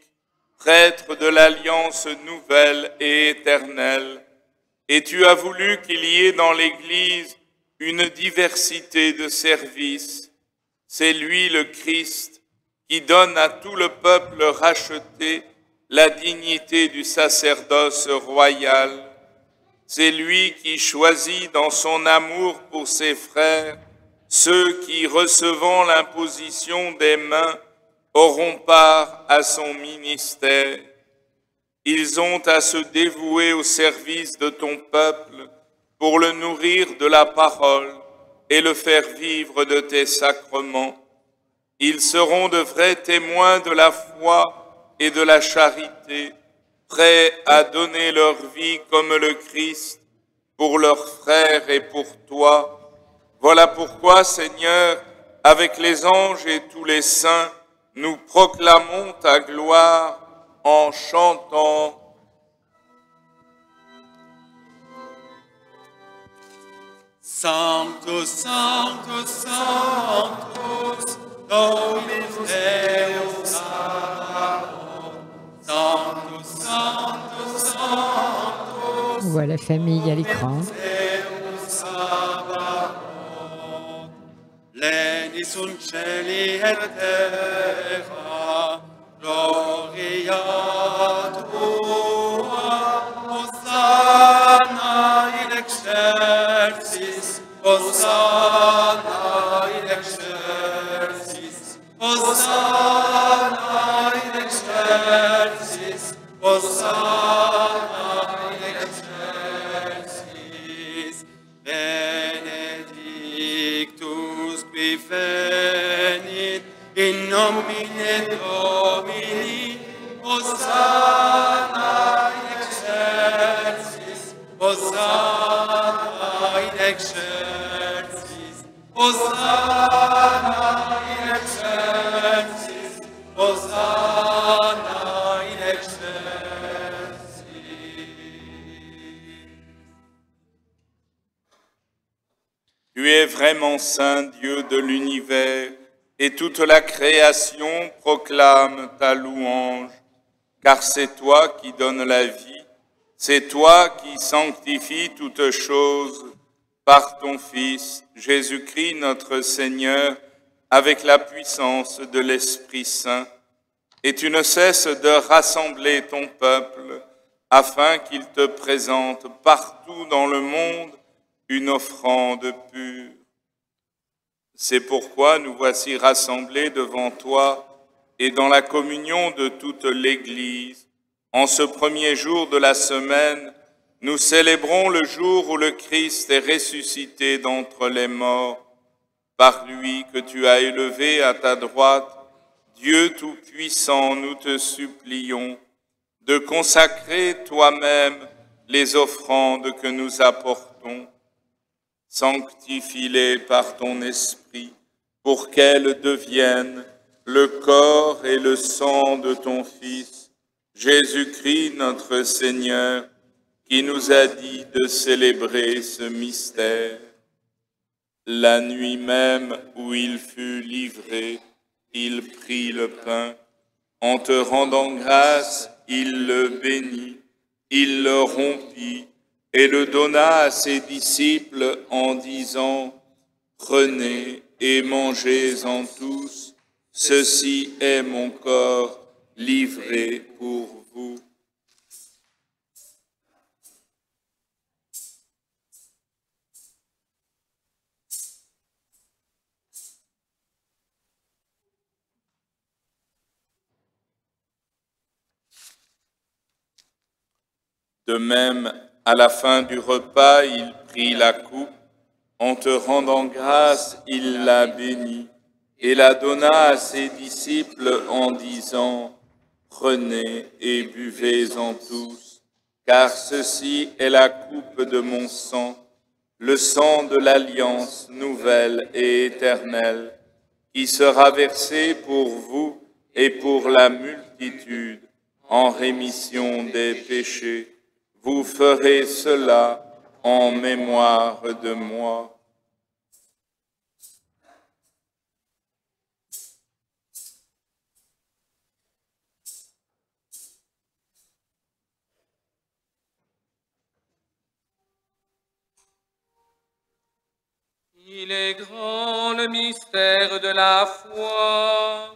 prêtre de l'alliance nouvelle et éternelle, et tu as voulu qu'il y ait dans l'Église une diversité de services. C'est lui le Christ qui donne à tout le peuple racheté la dignité du sacerdoce royal. C'est lui qui choisit dans son amour pour ses frères ceux qui, recevant l'imposition des mains, auront part à son ministère. Ils ont à se dévouer au service de ton peuple pour le nourrir de la parole et le faire vivre de tes sacrements. Ils seront de vrais témoins de la foi et de la charité, prêts à donner leur vie comme le Christ pour leurs frères et pour toi. Voilà pourquoi, Seigneur, avec les anges et tous les saints, nous proclamons ta gloire en chantant. Sanctus, Sanctus, Sanctus, Dominus Deus Sabaoth. Sanctus, Sanctus, Sanctus. On voit la famille à l'écran. Deus Sabaoth. Leni sunt celi et terra, gloria tua, Hosanna in excelsis, Hosanna in excelsis, Hosanna in excelsis, Hosanna in excelsis, benedictus qui venit in nomine Domini, Hosanna in excelsis, Hosanna in excelsis, Hosanna in excelsis, Hosanna in excelsis. Tu es vraiment saint, Dieu de l'univers, et toute la création proclame ta louange, car c'est toi qui donnes la vie, c'est toi qui sanctifies toutes choses par ton Fils, Jésus-Christ notre Seigneur, avec la puissance de l'Esprit Saint. Et tu ne cesses de rassembler ton peuple, afin qu'il te présente partout dans le monde une offrande pure. C'est pourquoi nous voici rassemblés devant toi et dans la communion de toute l'Église. En ce premier jour de la semaine, nous célébrons le jour où le Christ est ressuscité d'entre les morts. par lui que tu as élevé à ta droite, Dieu Tout-Puissant, nous te supplions de consacrer toi-même les offrandes que nous apportons. Sanctifie-les par ton esprit, pour qu'elles deviennent le corps et le sang de ton Fils, Jésus-Christ notre Seigneur, qui nous a dit de célébrer ce mystère. La nuit même où il fut livré, il prit le pain. En te rendant grâce, il le bénit, il le rompit et le donna à ses disciples en disant, « Prenez et mangez-en tous, ceci est mon corps livré pour vous. » De même, à la fin du repas, il prit la coupe. En te rendant grâce, il la bénit et la donna à ses disciples en disant, « Prenez et buvez-en tous, car ceci est la coupe de mon sang, le sang de l'alliance nouvelle et éternelle, qui sera versé pour vous et pour la multitude en rémission des péchés. Vous ferez cela en mémoire de moi. » Il est grand le mystère de la foi.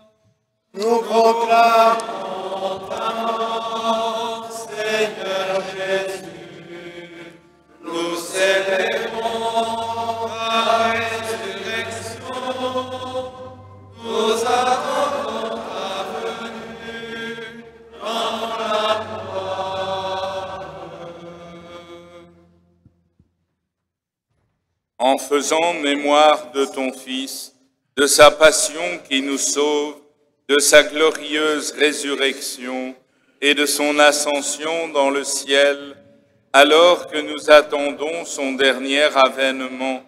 Nous proclamons ta mort, Seigneur Jésus. Nous célébrons ta résurrection. Nous attendons ta venue dans la gloire. En faisant mémoire de ton Fils, de sa passion qui nous sauve, de sa glorieuse résurrection et de son ascension dans le ciel, alors que nous attendons son dernier avènement,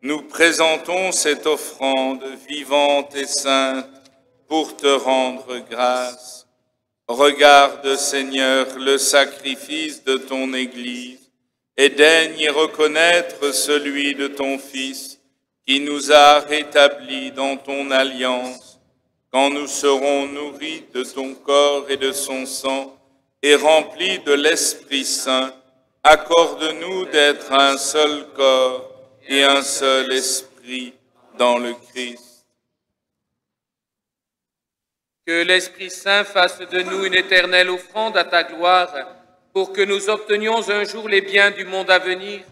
nous présentons cette offrande vivante et sainte pour te rendre grâce. Regarde, Seigneur, le sacrifice de ton Église et daigne y reconnaître celui de ton Fils qui nous a rétablis dans ton alliance. Quand nous serons nourris de ton corps et de son sang et remplis de l'Esprit Saint, accorde-nous d'être un seul corps et un seul esprit dans le Christ. Que l'Esprit Saint fasse de nous une éternelle offrande à ta gloire, pour que nous obtenions un jour les biens du monde à venir,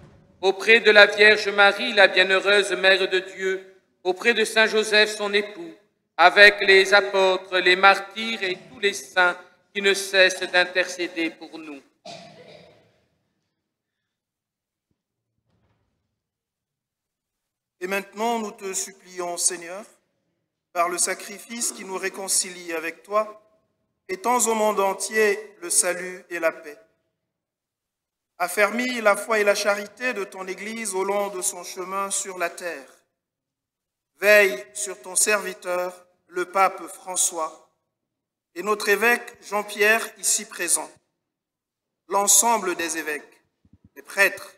auprès de la Vierge Marie, la bienheureuse Mère de Dieu, auprès de Saint Joseph, son époux, avec les apôtres, les martyrs et tous les saints qui ne cessent d'intercéder pour nous. Et maintenant, nous te supplions, Seigneur, par le sacrifice qui nous réconcilie avec toi, étends au monde entier le salut et la paix. Affermis la foi et la charité de ton Église au long de son chemin sur la terre. Veille sur ton serviteur, le pape François, et notre évêque Jean-Pierre ici présent, l'ensemble des évêques, les prêtres,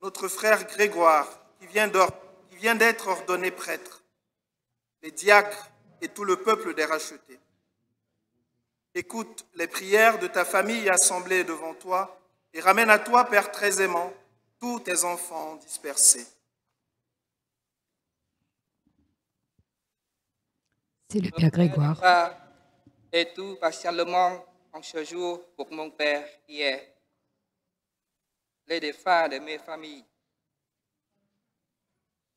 notre frère Grégoire qui vient d'être ordonné prêtre, les diacres et tout le peuple des rachetés. Écoute les prières de ta famille assemblée devant toi et ramène à toi, Père très aimant, tous tes enfants dispersés. C'est le Père Grégoire. Et tout partiellement en ce jour pour mon Père qui est les défunts de mes familles.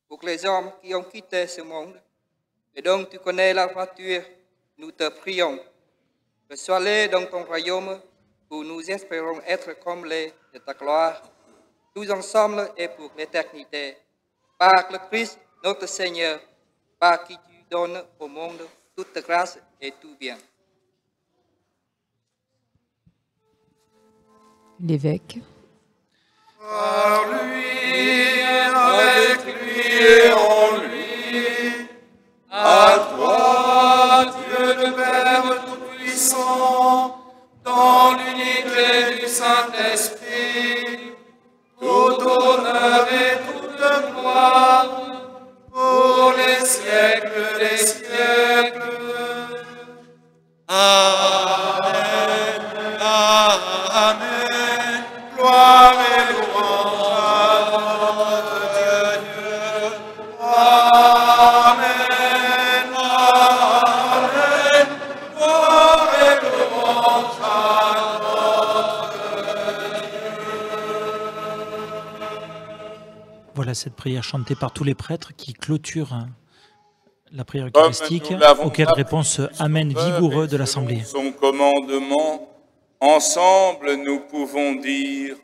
Pour les hommes qui ont quitté ce monde et dont tu connais la voiture, nous te prions. Reçois-les dans ton royaume où nous espérons être comblés de ta gloire, tous ensemble et pour l'éternité. Par le Christ, notre Seigneur, par qui tu donnes au monde toute grâce et tout bien. L'évêque. Par lui, avec lui et en lui, à toi, Dieu le Père Tout-Puissant, dans l'unité du Saint-Esprit, tout honneur et toute gloire, pour les siècles des siècles. Amen. Amen. Gloire et louange à notre Dieu. Amen. Amen. Gloire et louange à notre Dieu. Voilà cette prière chantée par tous les prêtres qui clôture la prière eucharistique, auquel répond ce Amen vigoureux de l'Assemblée. Son commandement, ensemble nous pouvons dire: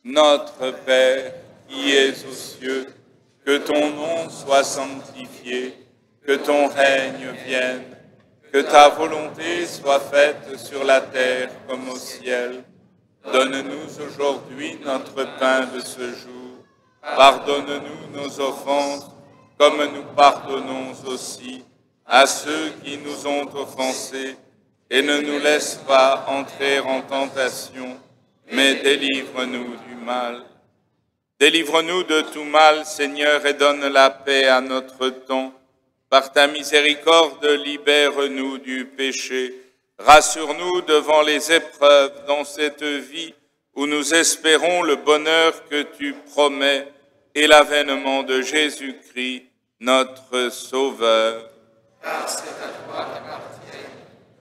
Notre Père qui es aux cieux, que ton nom soit sanctifié, que ton règne vienne, que ta volonté soit faite sur la terre comme au ciel. Donne-nous aujourd'hui notre pain de ce jour. Pardonne-nous nos offenses, comme nous pardonnons aussi à ceux qui nous ont offensés, et ne nous laisse pas entrer en tentation, mais délivre-nous du mal. Délivre-nous de tout mal, Seigneur, et donne la paix à notre temps. Par ta miséricorde, libère-nous du péché. Rassure-nous devant les épreuves dans cette vie où nous espérons le bonheur que tu promets et l'avènement de Jésus-Christ, notre Sauveur. Car c'est à toi qu'appartient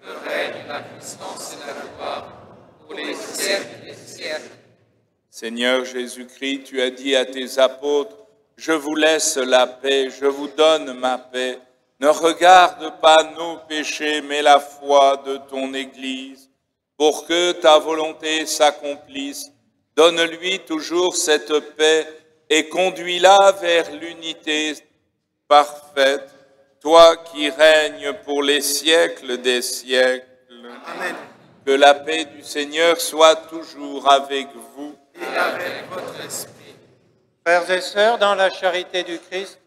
le règne, la puissance et la gloire pour les siècles des siècles. Seigneur Jésus-Christ, tu as dit à tes apôtres: Je vous laisse la paix, je vous donne ma paix. Ne regarde pas nos péchés, mais la foi de ton Église. Pour que ta volonté s'accomplisse, donne-lui toujours cette paix et conduis-la vers l'unité parfaite, toi qui règnes pour les siècles des siècles. Amen. Que la paix du Seigneur soit toujours avec vous. Et avec votre esprit. Frères et sœurs, dans la charité du Christ,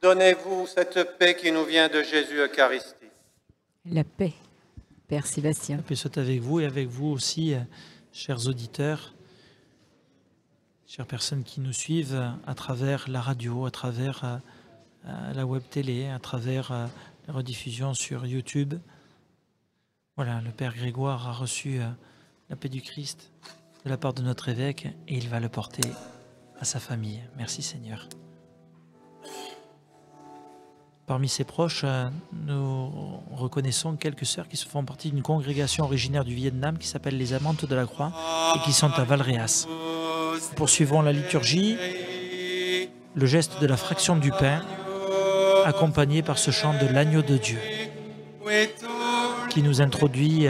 donnez-vous cette paix qui nous vient de Jésus Eucharistique. La paix, Père Sébastien. La paix soit avec vous et avec vous aussi, chers auditeurs, chères personnes qui nous suivent à travers la radio, à travers la web télé, à travers la rediffusion sur YouTube. Voilà, le Père Grégoire a reçu la paix du Christ de la part de notre évêque et il va le porter à sa famille. Merci Seigneur. Parmi ses proches, nous reconnaissons quelques sœurs qui font partie d'une congrégation originaire du Vietnam qui s'appelle les Amantes de la Croix et qui sont à Valréas. Nous poursuivons la liturgie, le geste de la fraction du pain, accompagné par ce chant de l'agneau de Dieu, qui nous introduit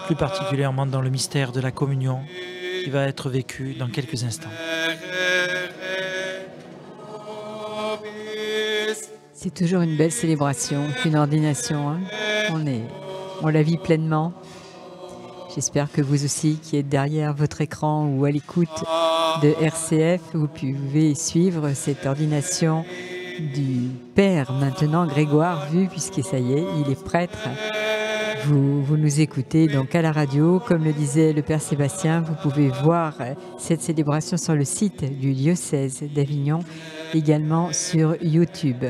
plus particulièrement dans le mystère de la communion qui va être vécu dans quelques instants. C'est toujours une belle célébration, une ordination. Hein. On la vit pleinement. J'espère que vous aussi, qui êtes derrière votre écran ou à l'écoute de RCF, vous pouvez suivre cette ordination du Père, maintenant Grégoire, vu, puisque ça y est, il est prêtre. Vous nous écoutez donc à la radio. Comme le disait le Père Sébastien, vous pouvez voir cette célébration sur le site du diocèse d'Avignon, également sur YouTube.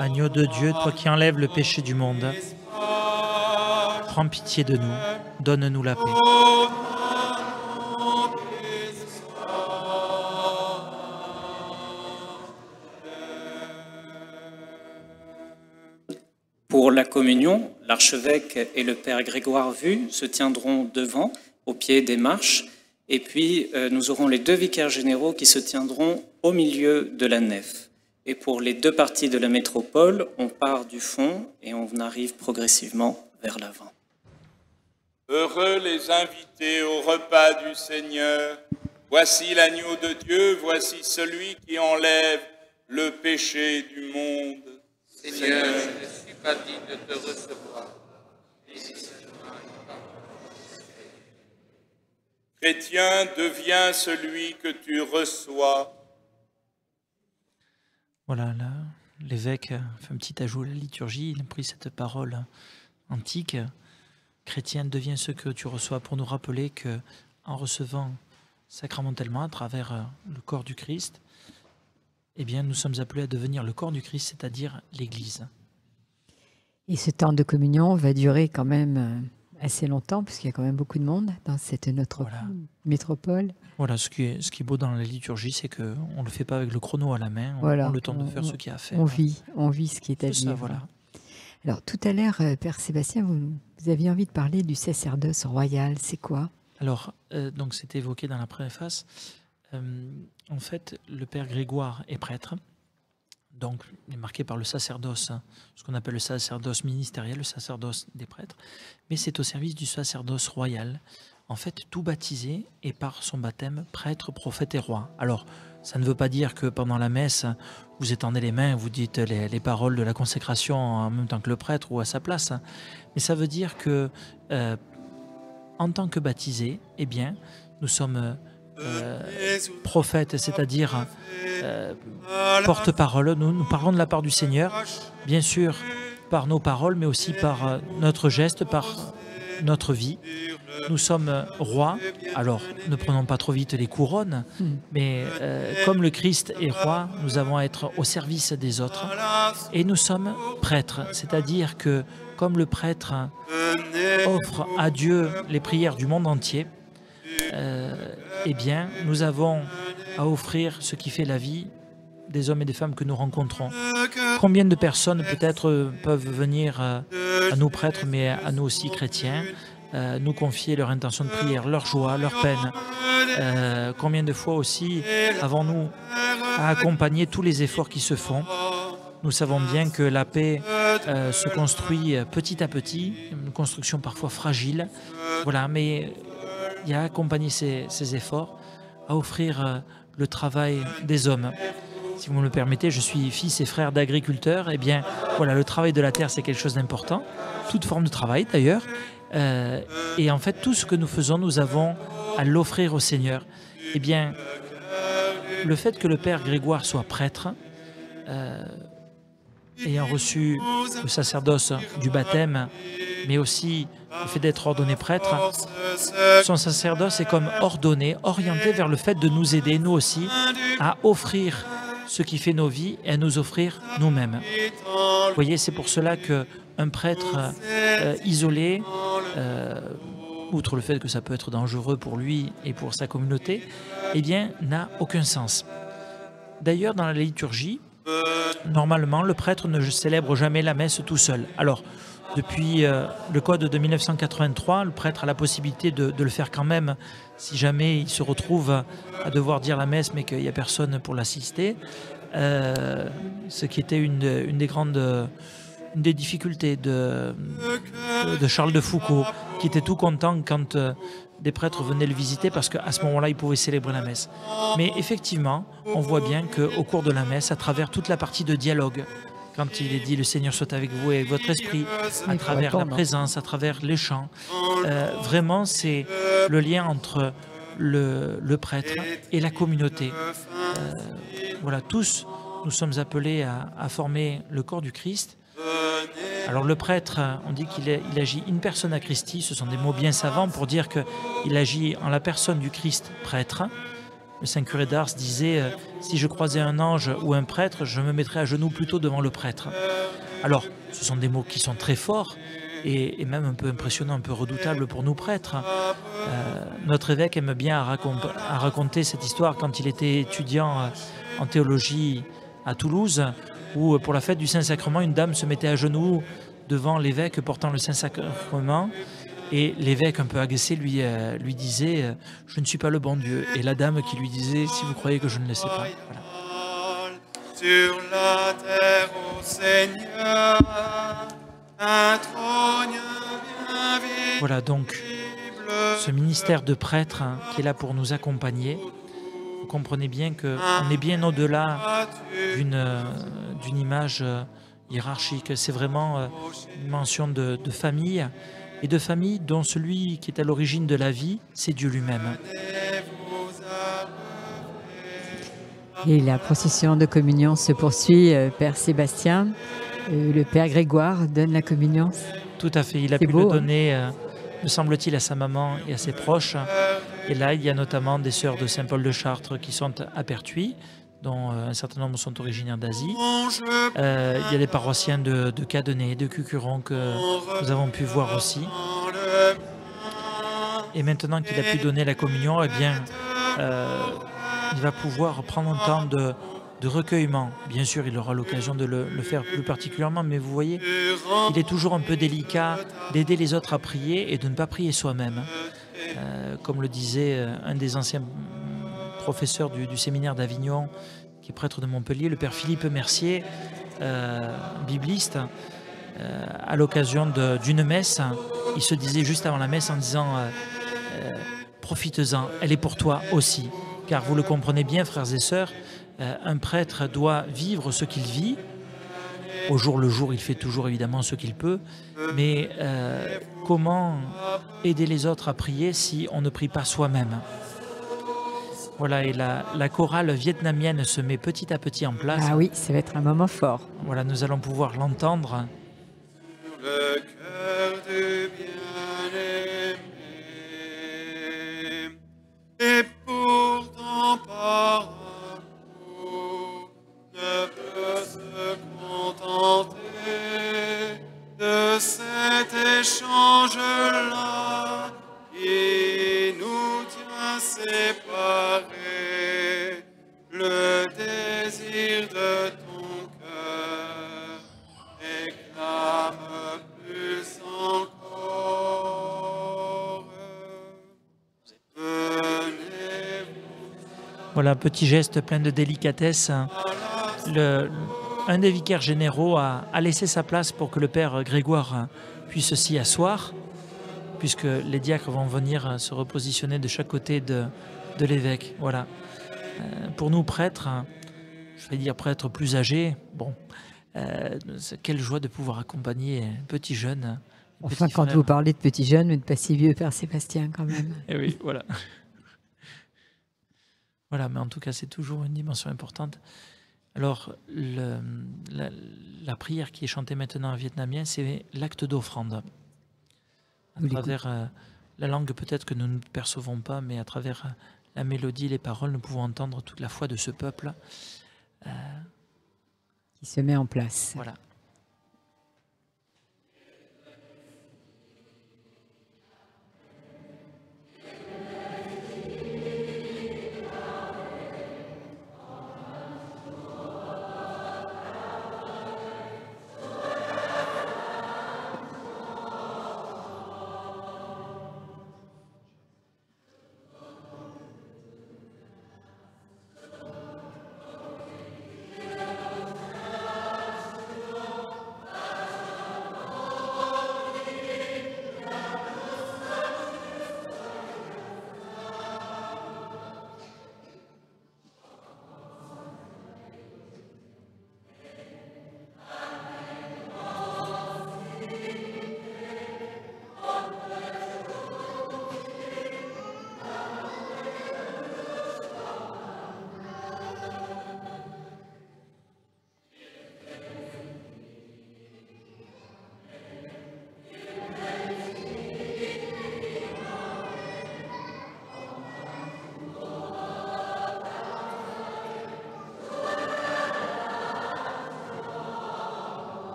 Agneau de Dieu, toi qui enlèves le péché du monde, prends pitié de nous, donne-nous la paix. Pour la communion, l'archevêque et le père Grégoire Vu se tiendront devant, au pied des marches, et puis nous aurons les deux vicaires généraux qui se tiendront au milieu de la nef. Et pour les deux parties de la métropole, on part du fond et on arrive progressivement vers l'avant. Heureux les invités au repas du Seigneur. Voici l'agneau de Dieu, voici celui qui enlève le péché du monde. Seigneur, je ne suis pas digne de te recevoir. Chrétien, deviens celui que tu reçois. Voilà, là, l'évêque fait un petit ajout à la liturgie. Il a pris cette parole antique. Chrétien, deviens ce que tu reçois, pour nous rappeler que en recevant sacramentellement à travers le corps du Christ, eh bien, nous sommes appelés à devenir le corps du Christ, c'est-à-dire l'Église. Et ce temps de communion va durer quand même assez longtemps, puisqu'il y a quand même beaucoup de monde dans cette notre métropole. Voilà, ce qui est beau dans la liturgie, c'est qu'on ne le fait pas avec le chrono à la main, on prend le temps de faire ce qu'il y a à faire. On vit ce qui est à vivre. Voilà. Alors, tout à l'heure, Père Sébastien, vous aviez envie de parler du sacerdoce royal, c'est quoi? Alors, donc c'était évoqué dans la préface. En fait, le Père Grégoire est prêtre, donc il est marqué par le sacerdoce, ce qu'on appelle le sacerdoce ministériel, le sacerdoce des prêtres, mais c'est au service du sacerdoce royal. En fait, tout baptisé est par son baptême prêtre, prophète et roi. Alors, ça ne veut pas dire que pendant la messe, vous étendez les mains, vous dites les paroles de la consécration en même temps que le prêtre ou à sa place, mais ça veut dire que en tant que baptisés, eh bien, nous sommes prophètes, c'est-à-dire porte-parole. Nous parlons de la part du Seigneur, bien sûr par nos paroles, mais aussi par notre geste, par notre vie. Nous sommes rois, alors ne prenons pas trop vite les couronnes, mais comme le Christ est roi, nous avons à être au service des autres. Et nous sommes prêtres, c'est-à-dire que comme le prêtre offre à Dieu les prières du monde entier, eh bien, nous avons à offrir ce qui fait la vie des hommes et des femmes que nous rencontrons. Combien de personnes peut-être peuvent venir à nous prêtres, mais à nous aussi chrétiens, nous confier leur intention de prière, leur joie, leur peine. Combien de fois aussi avons-nous à accompagner tous les efforts qui se font. Nous savons bien que la paix se construit petit à petit, une construction parfois fragile, voilà, mais il y a à accompagner ces efforts, à offrir le travail des hommes. Si vous me le permettez, je suis fils et frère d'agriculteurs, eh bien voilà, le travail de la terre c'est quelque chose d'important, toute forme de travail d'ailleurs, et en fait tout ce que nous faisons, nous avons à l'offrir au Seigneur. Eh bien, le fait que le Père Grégoire soit prêtre, ayant reçu le sacerdoce du baptême, mais aussi le fait d'être ordonné prêtre, son sacerdoce est comme ordonné, orienté vers le fait de nous aider, nous aussi, à offrir ce qui fait nos vies et à nous offrir nous-mêmes. Vous voyez, c'est pour cela qu'un prêtre isolé, outre le fait que ça peut être dangereux pour lui et pour sa communauté, eh bien, n'a aucun sens. D'ailleurs, dans la liturgie, normalement, le prêtre ne célèbre jamais la messe tout seul. Alors, depuis le code de 1983, le prêtre a la possibilité de le faire quand même si jamais il se retrouve à devoir dire la messe mais qu'il n'y a personne pour l'assister. Ce qui était une des difficultés de Charles de Foucauld, qui était tout content quand des prêtres venaient le visiter parce qu'à ce moment-là, il pouvait célébrer la messe. Mais effectivement, on voit bien qu'au cours de la messe, à travers toute la partie de dialogue, quand il est dit « le Seigneur soit avec vous et avec votre esprit », à travers la présence, à travers les chants, vraiment c'est le lien entre le prêtre et la communauté. Voilà, tous nous sommes appelés à former le corps du Christ. Alors le prêtre, on dit qu'il agit in persona Christi, ce sont des mots bien savants pour dire qu'il agit en la personne du Christ prêtre. Le saint curé d'Ars disait « si je croisais un ange ou un prêtre, je me mettrais à genoux plutôt devant le prêtre ». Alors, ce sont des mots qui sont très forts et même un peu impressionnants, un peu redoutables pour nous prêtres. Notre évêque aime bien à raconter cette histoire quand il était étudiant en théologie à Toulouse, où pour la fête du Saint-Sacrement, une dame se mettait à genoux devant l'évêque portant le Saint-Sacrement. Et l'évêque, un peu agacé, lui disait « Je ne suis pas le bon Dieu ». Et la dame qui lui disait « Si vous croyez que je ne le sais pas ». Voilà. Sur la terre, ô Seigneur, un trône bien visible. Voilà donc ce ministère de prêtre qui est là pour nous accompagner. Vous comprenez bien qu'on est bien au-delà d'une image hiérarchique. C'est vraiment une mention de famille, et de famille dont celui qui est à l'origine de la vie, c'est Dieu lui-même. Et la procession de communion se poursuit, Père Sébastien. Le Père Grégoire donne la communion. Tout à fait, il a pu le donner, me semble-t-il, à sa maman et à ses proches. Et là, il y a notamment des sœurs de Saint-Paul de Chartres qui sont à Pertuis, dont un certain nombre sont originaires d'Asie. Il y a des paroissiens de Cadenet, de Cucuron que nous avons pu voir aussi. Et maintenant qu'il a pu donner la communion, eh bien, il va pouvoir prendre un temps de recueillement. Bien sûr, il aura l'occasion de le faire plus particulièrement, mais vous voyez, il est toujours un peu délicat d'aider les autres à prier et de ne pas prier soi-même. Comme le disait un des anciens professeur du séminaire d'Avignon, qui est prêtre de Montpellier, le père Philippe Mercier, bibliste, à l'occasion d'une messe, il se disait juste avant la messe en disant profites-en, elle est pour toi aussi. Car vous le comprenez bien, frères et sœurs, un prêtre doit vivre ce qu'il vit. Au jour le jour, il fait toujours évidemment ce qu'il peut, mais comment aider les autres à prier si on ne prie pas soi-même ? Voilà, et la chorale vietnamienne se met petit à petit en place. Ah oui, ça va être un moment fort. Voilà, nous allons pouvoir l'entendre. Le cœur du bien-aimé, et pourtant par amour ne peut se contenter de cet échange-là qui nous tient séparés. Le désir de ton cœur réclame plus encore. Voilà, petit geste plein de délicatesse. Un des vicaires généraux a laissé sa place pour que le père Grégoire puisse s'y asseoir, puisque les diacres vont venir se repositionner de chaque côté de l'évêque. Voilà. Pour nous prêtres, je vais dire prêtres plus âgés, bon, quelle joie de pouvoir accompagner un petit jeune. Enfin, quand vous parlez de petits jeunes, mais de pas si vieux, Père Sébastien, quand même. Et oui, voilà. Voilà, mais en tout cas, c'est toujours une dimension importante. Alors, la prière qui est chantée maintenant en vietnamien, c'est l'acte d'offrande. À travers la langue peut-être que nous ne percevons pas, mais à travers la mélodie, les paroles, nous pouvons entendre toute la foi de ce peuple. Qui se met en place. Voilà.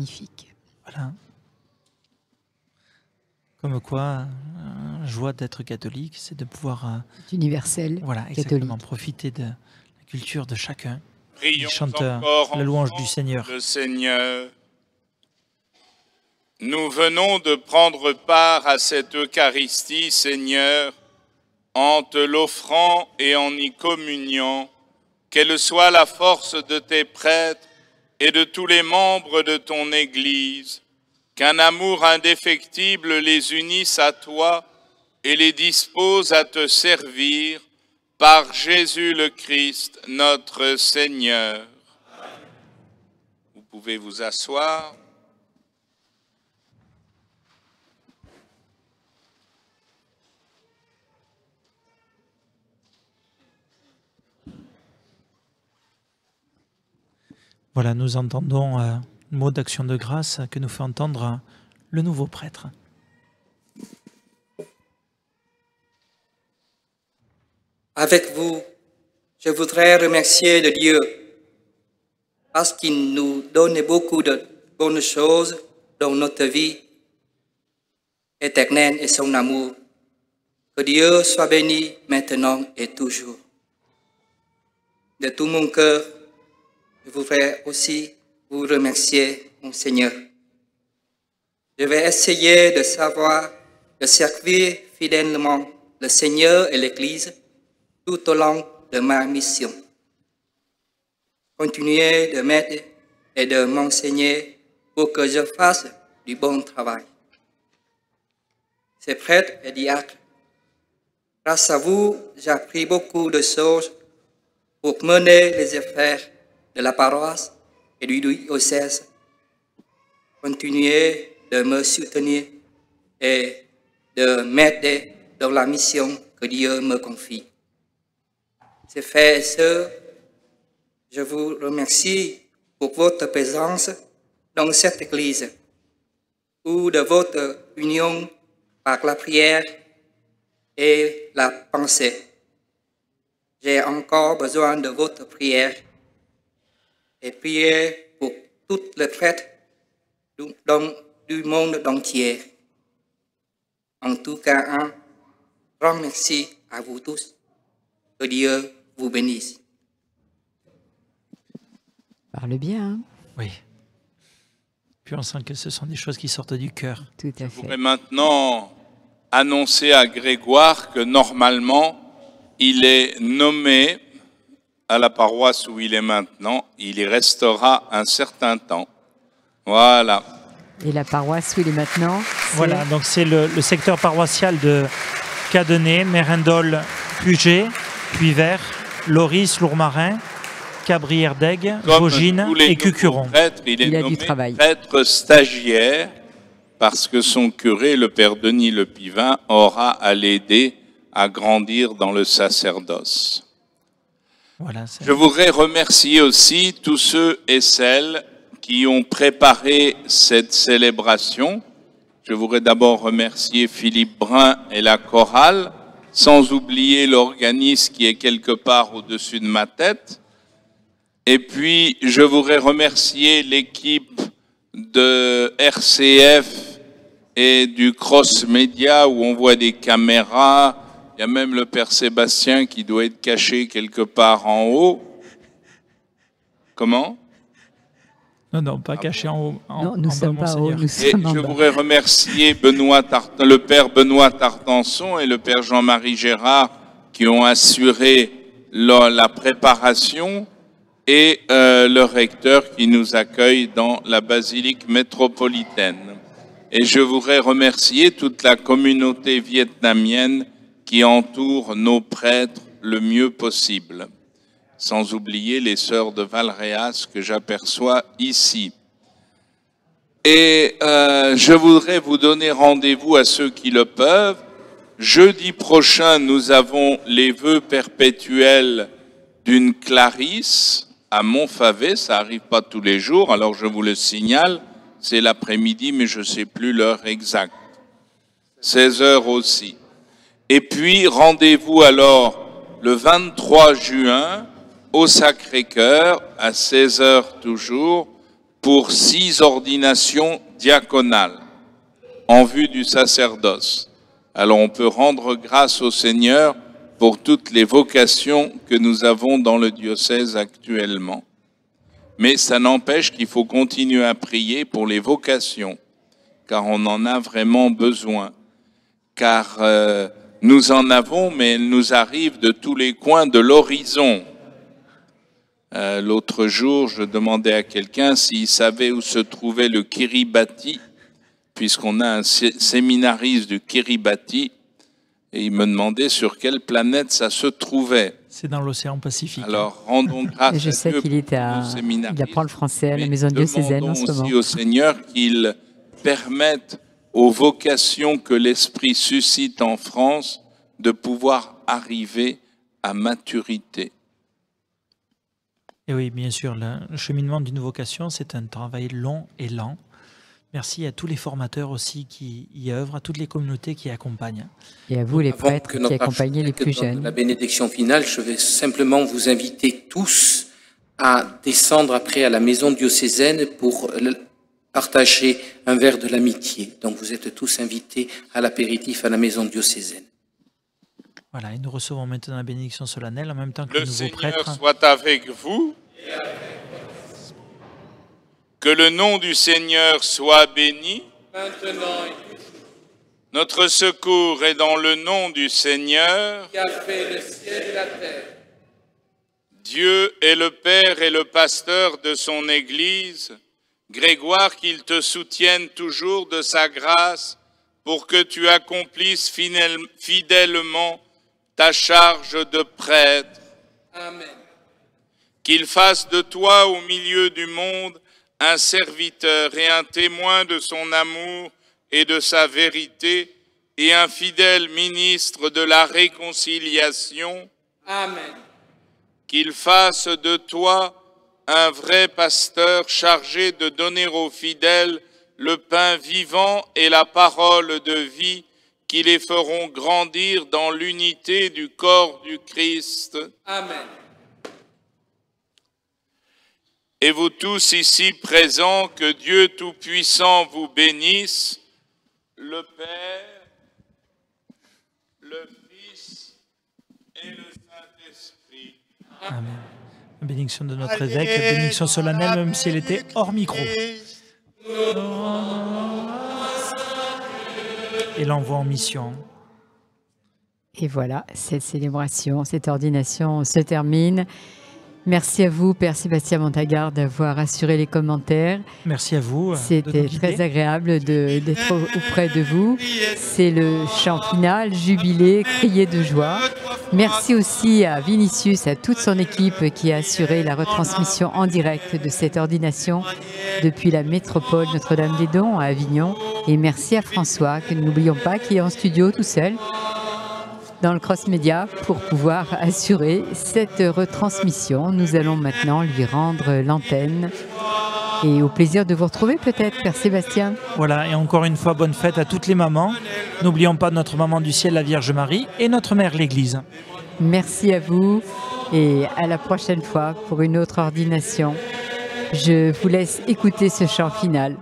magnifique. Voilà. Comme quoi, joie d'être catholique, c'est de pouvoir universel, voilà, exactement, profiter de la culture de chacun. Prions Il chante encore la louange du Seigneur. Le Seigneur. Nous venons de prendre part à cette Eucharistie, Seigneur, en te l'offrant et en y communiant. Quelle soit la force de tes prêtres et de tous les membres de ton Église, qu'un amour indéfectible les unisse à toi et les dispose à te servir par Jésus le Christ, notre Seigneur. Vous pouvez vous asseoir. Voilà, nous entendons un mot d'action de grâce que nous fait entendre le nouveau prêtre. Avec vous, je voudrais remercier le Dieu parce qu'il nous donne beaucoup de bonnes choses dans notre vie éternelle et son amour. Que Dieu soit béni maintenant et toujours. De tout mon cœur, je voudrais aussi vous remercier, mon Seigneur. Je vais essayer de servir fidèlement le Seigneur et l'Église tout au long de ma mission. Continuez de m'aider et de m'enseigner pour que je fasse du bon travail. Ces prêtres et diacres, grâce à vous, j'ai appris beaucoup de choses pour mener les affaires de la paroisse et du diocèse. Continuez de me soutenir et de m'aider dans la mission que Dieu me confie. Ces frères et sœurs, je vous remercie pour votre présence dans cette Église ou de votre union par la prière et la pensée. J'ai encore besoin de votre prière et prier pour toutes les prêtres du monde entier. En tout cas, un grand merci à vous tous. Que Dieu vous bénisse. Parle bien. Hein? Oui. Puis on sent que ce sont des choses qui sortent du cœur. Tout à fait. Je voudrais maintenant annoncer à Grégoire que normalement, il est nommé à la paroisse où il est maintenant. Il y restera un certain temps. Voilà. Et la paroisse où il est maintenant? Voilà, donc c'est le secteur paroissial de Cadenet, Mérindol, Puget, Puy-Vert, Loris, Lourmarin, Cabrières-d'Aigle, Vaugines et Cucuron. Il est nommé prêtre stagiaire parce que son curé, le père Denis Le Pivin, aura à l'aider à grandir dans le sacerdoce. Voilà, je voudrais remercier aussi tous ceux et celles qui ont préparé cette célébration. Je voudrais d'abord remercier Philippe Brun et la chorale, sans oublier l'organiste qui est quelque part au-dessus de ma tête. Et puis, je voudrais remercier l'équipe de RCF et du Cross Média où on voit des caméras. Il y a même le père Sébastien qui doit être caché quelque part en haut. Comment? Non, pas caché en haut. Non, nous ne sommes pas en haut, nous et sommes en je bas. voudrais remercier le père Benoît Tartanson et le père Jean-Marie Gérard qui ont assuré la préparation et le recteur qui nous accueille dans la basilique métropolitaine. Et je voudrais remercier toute la communauté vietnamienne qui entoure nos prêtres le mieux possible. Sans oublier les sœurs de Valréas que j'aperçois ici. Et je voudrais vous donner rendez-vous à ceux qui le peuvent. Jeudi prochain, nous avons les vœux perpétuels d'une Clarisse à Montfavet. Ça n'arrive pas tous les jours, alors je vous le signale. C'est l'après-midi, mais je ne sais plus l'heure exacte. 16 heures aussi. Et puis, rendez-vous alors le 23 juin au Sacré-Cœur, à 16 heures toujours, pour 6 ordinations diaconales en vue du sacerdoce. Alors on peut rendre grâce au Seigneur pour toutes les vocations que nous avons dans le diocèse actuellement. Mais ça n'empêche qu'il faut continuer à prier pour les vocations, car on en a vraiment besoin. Car nous en avons, mais elles nous arrivent de tous les coins de l'horizon. L'autre jour, je demandais à quelqu'un s'il savait où se trouvait le Kiribati, puisqu'on a un séminariste du Kiribati, et il me demandait sur quelle planète ça se trouvait. C'est dans l'océan Pacifique. Alors, rendons grâce je sais qu'il est il apprend le français à la maison diocésaine en ce moment. Aussi au Seigneur qu'il permette aux vocations que l'Esprit suscite en France de pouvoir arriver à maturité. Et oui, bien sûr, le cheminement d'une vocation, c'est un travail long et lent. Merci à tous les formateurs aussi qui y œuvrent, à toutes les communautés qui accompagnent. Et à vous les prêtres qui accompagnez les plus jeunes. La bénédiction finale, je vais simplement vous inviter tous à descendre après à la maison diocésaine pour partager un verre de l'amitié. Donc vous êtes tous invités à l'apéritif à la maison diocésaine. Voilà, et nous recevons maintenant la bénédiction solennelle en même temps que le nouveau prêtre. Le Seigneur soit avec vous. Que le nom du Seigneur soit béni. Maintenant et toujours. Notre secours est dans le nom du Seigneur. Qui a fait le ciel et la terre. Dieu est le Père et le pasteur de son Église. Grégoire, qu'il te soutienne toujours de sa grâce pour que tu accomplisses fidèlement ta charge de prêtre. Amen. Qu'il fasse de toi au milieu du monde un serviteur et un témoin de son amour et de sa vérité, et un fidèle ministre de la réconciliation. Amen. Qu'il fasse de toi un vrai pasteur chargé de donner aux fidèles le pain vivant et la parole de vie qui les feront grandir dans l'unité du corps du Christ. Amen. Et vous tous ici présents, que Dieu Tout-Puissant vous bénisse, le Père, le Fils et le Saint-Esprit. Amen. La bénédiction de notre évêque, la bénédiction solennelle, même si elle était hors micro. Et l'envoi en mission. Et voilà, cette célébration, cette ordination se termine. Merci à vous, Père Sébastien Montagard, d'avoir assuré les commentaires. Merci à vous. C'était très agréable d'être auprès de vous. C'est le chant final, jubilé, crier de joie. Merci aussi à Vinicius, à toute son équipe qui a assuré la retransmission en direct de cette ordination depuis la métropole Notre-Dame-des-Dons à Avignon. Et merci à François, que nous n'oublions pas, qui est en studio tout seul dans le Cross Média pour pouvoir assurer cette retransmission. Nous allons maintenant lui rendre l'antenne et au plaisir de vous retrouver peut-être, Père Sébastien. Voilà, et encore une fois, bonne fête à toutes les mamans. N'oublions pas notre maman du ciel, la Vierge Marie, et notre mère, l'Église. Merci à vous et à la prochaine fois pour une autre ordination. Je vous laisse écouter ce chant final.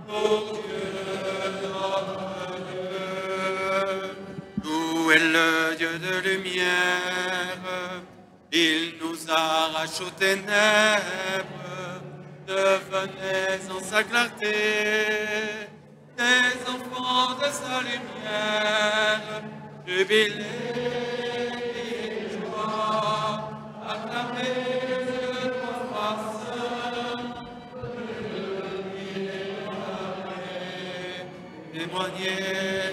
Où est le Dieu de lumière? Il nous arrache aux ténèbres. Devenez en sa clarté des enfants de sa lumière. Jubilez et joie, acclamez de ton face. Témoignez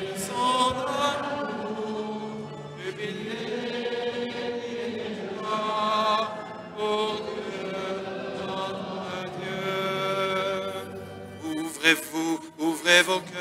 de son amour. Jubilez et joie pour Dieu, notre Dieu. Ouvrez-vous, ouvrez vos cœurs.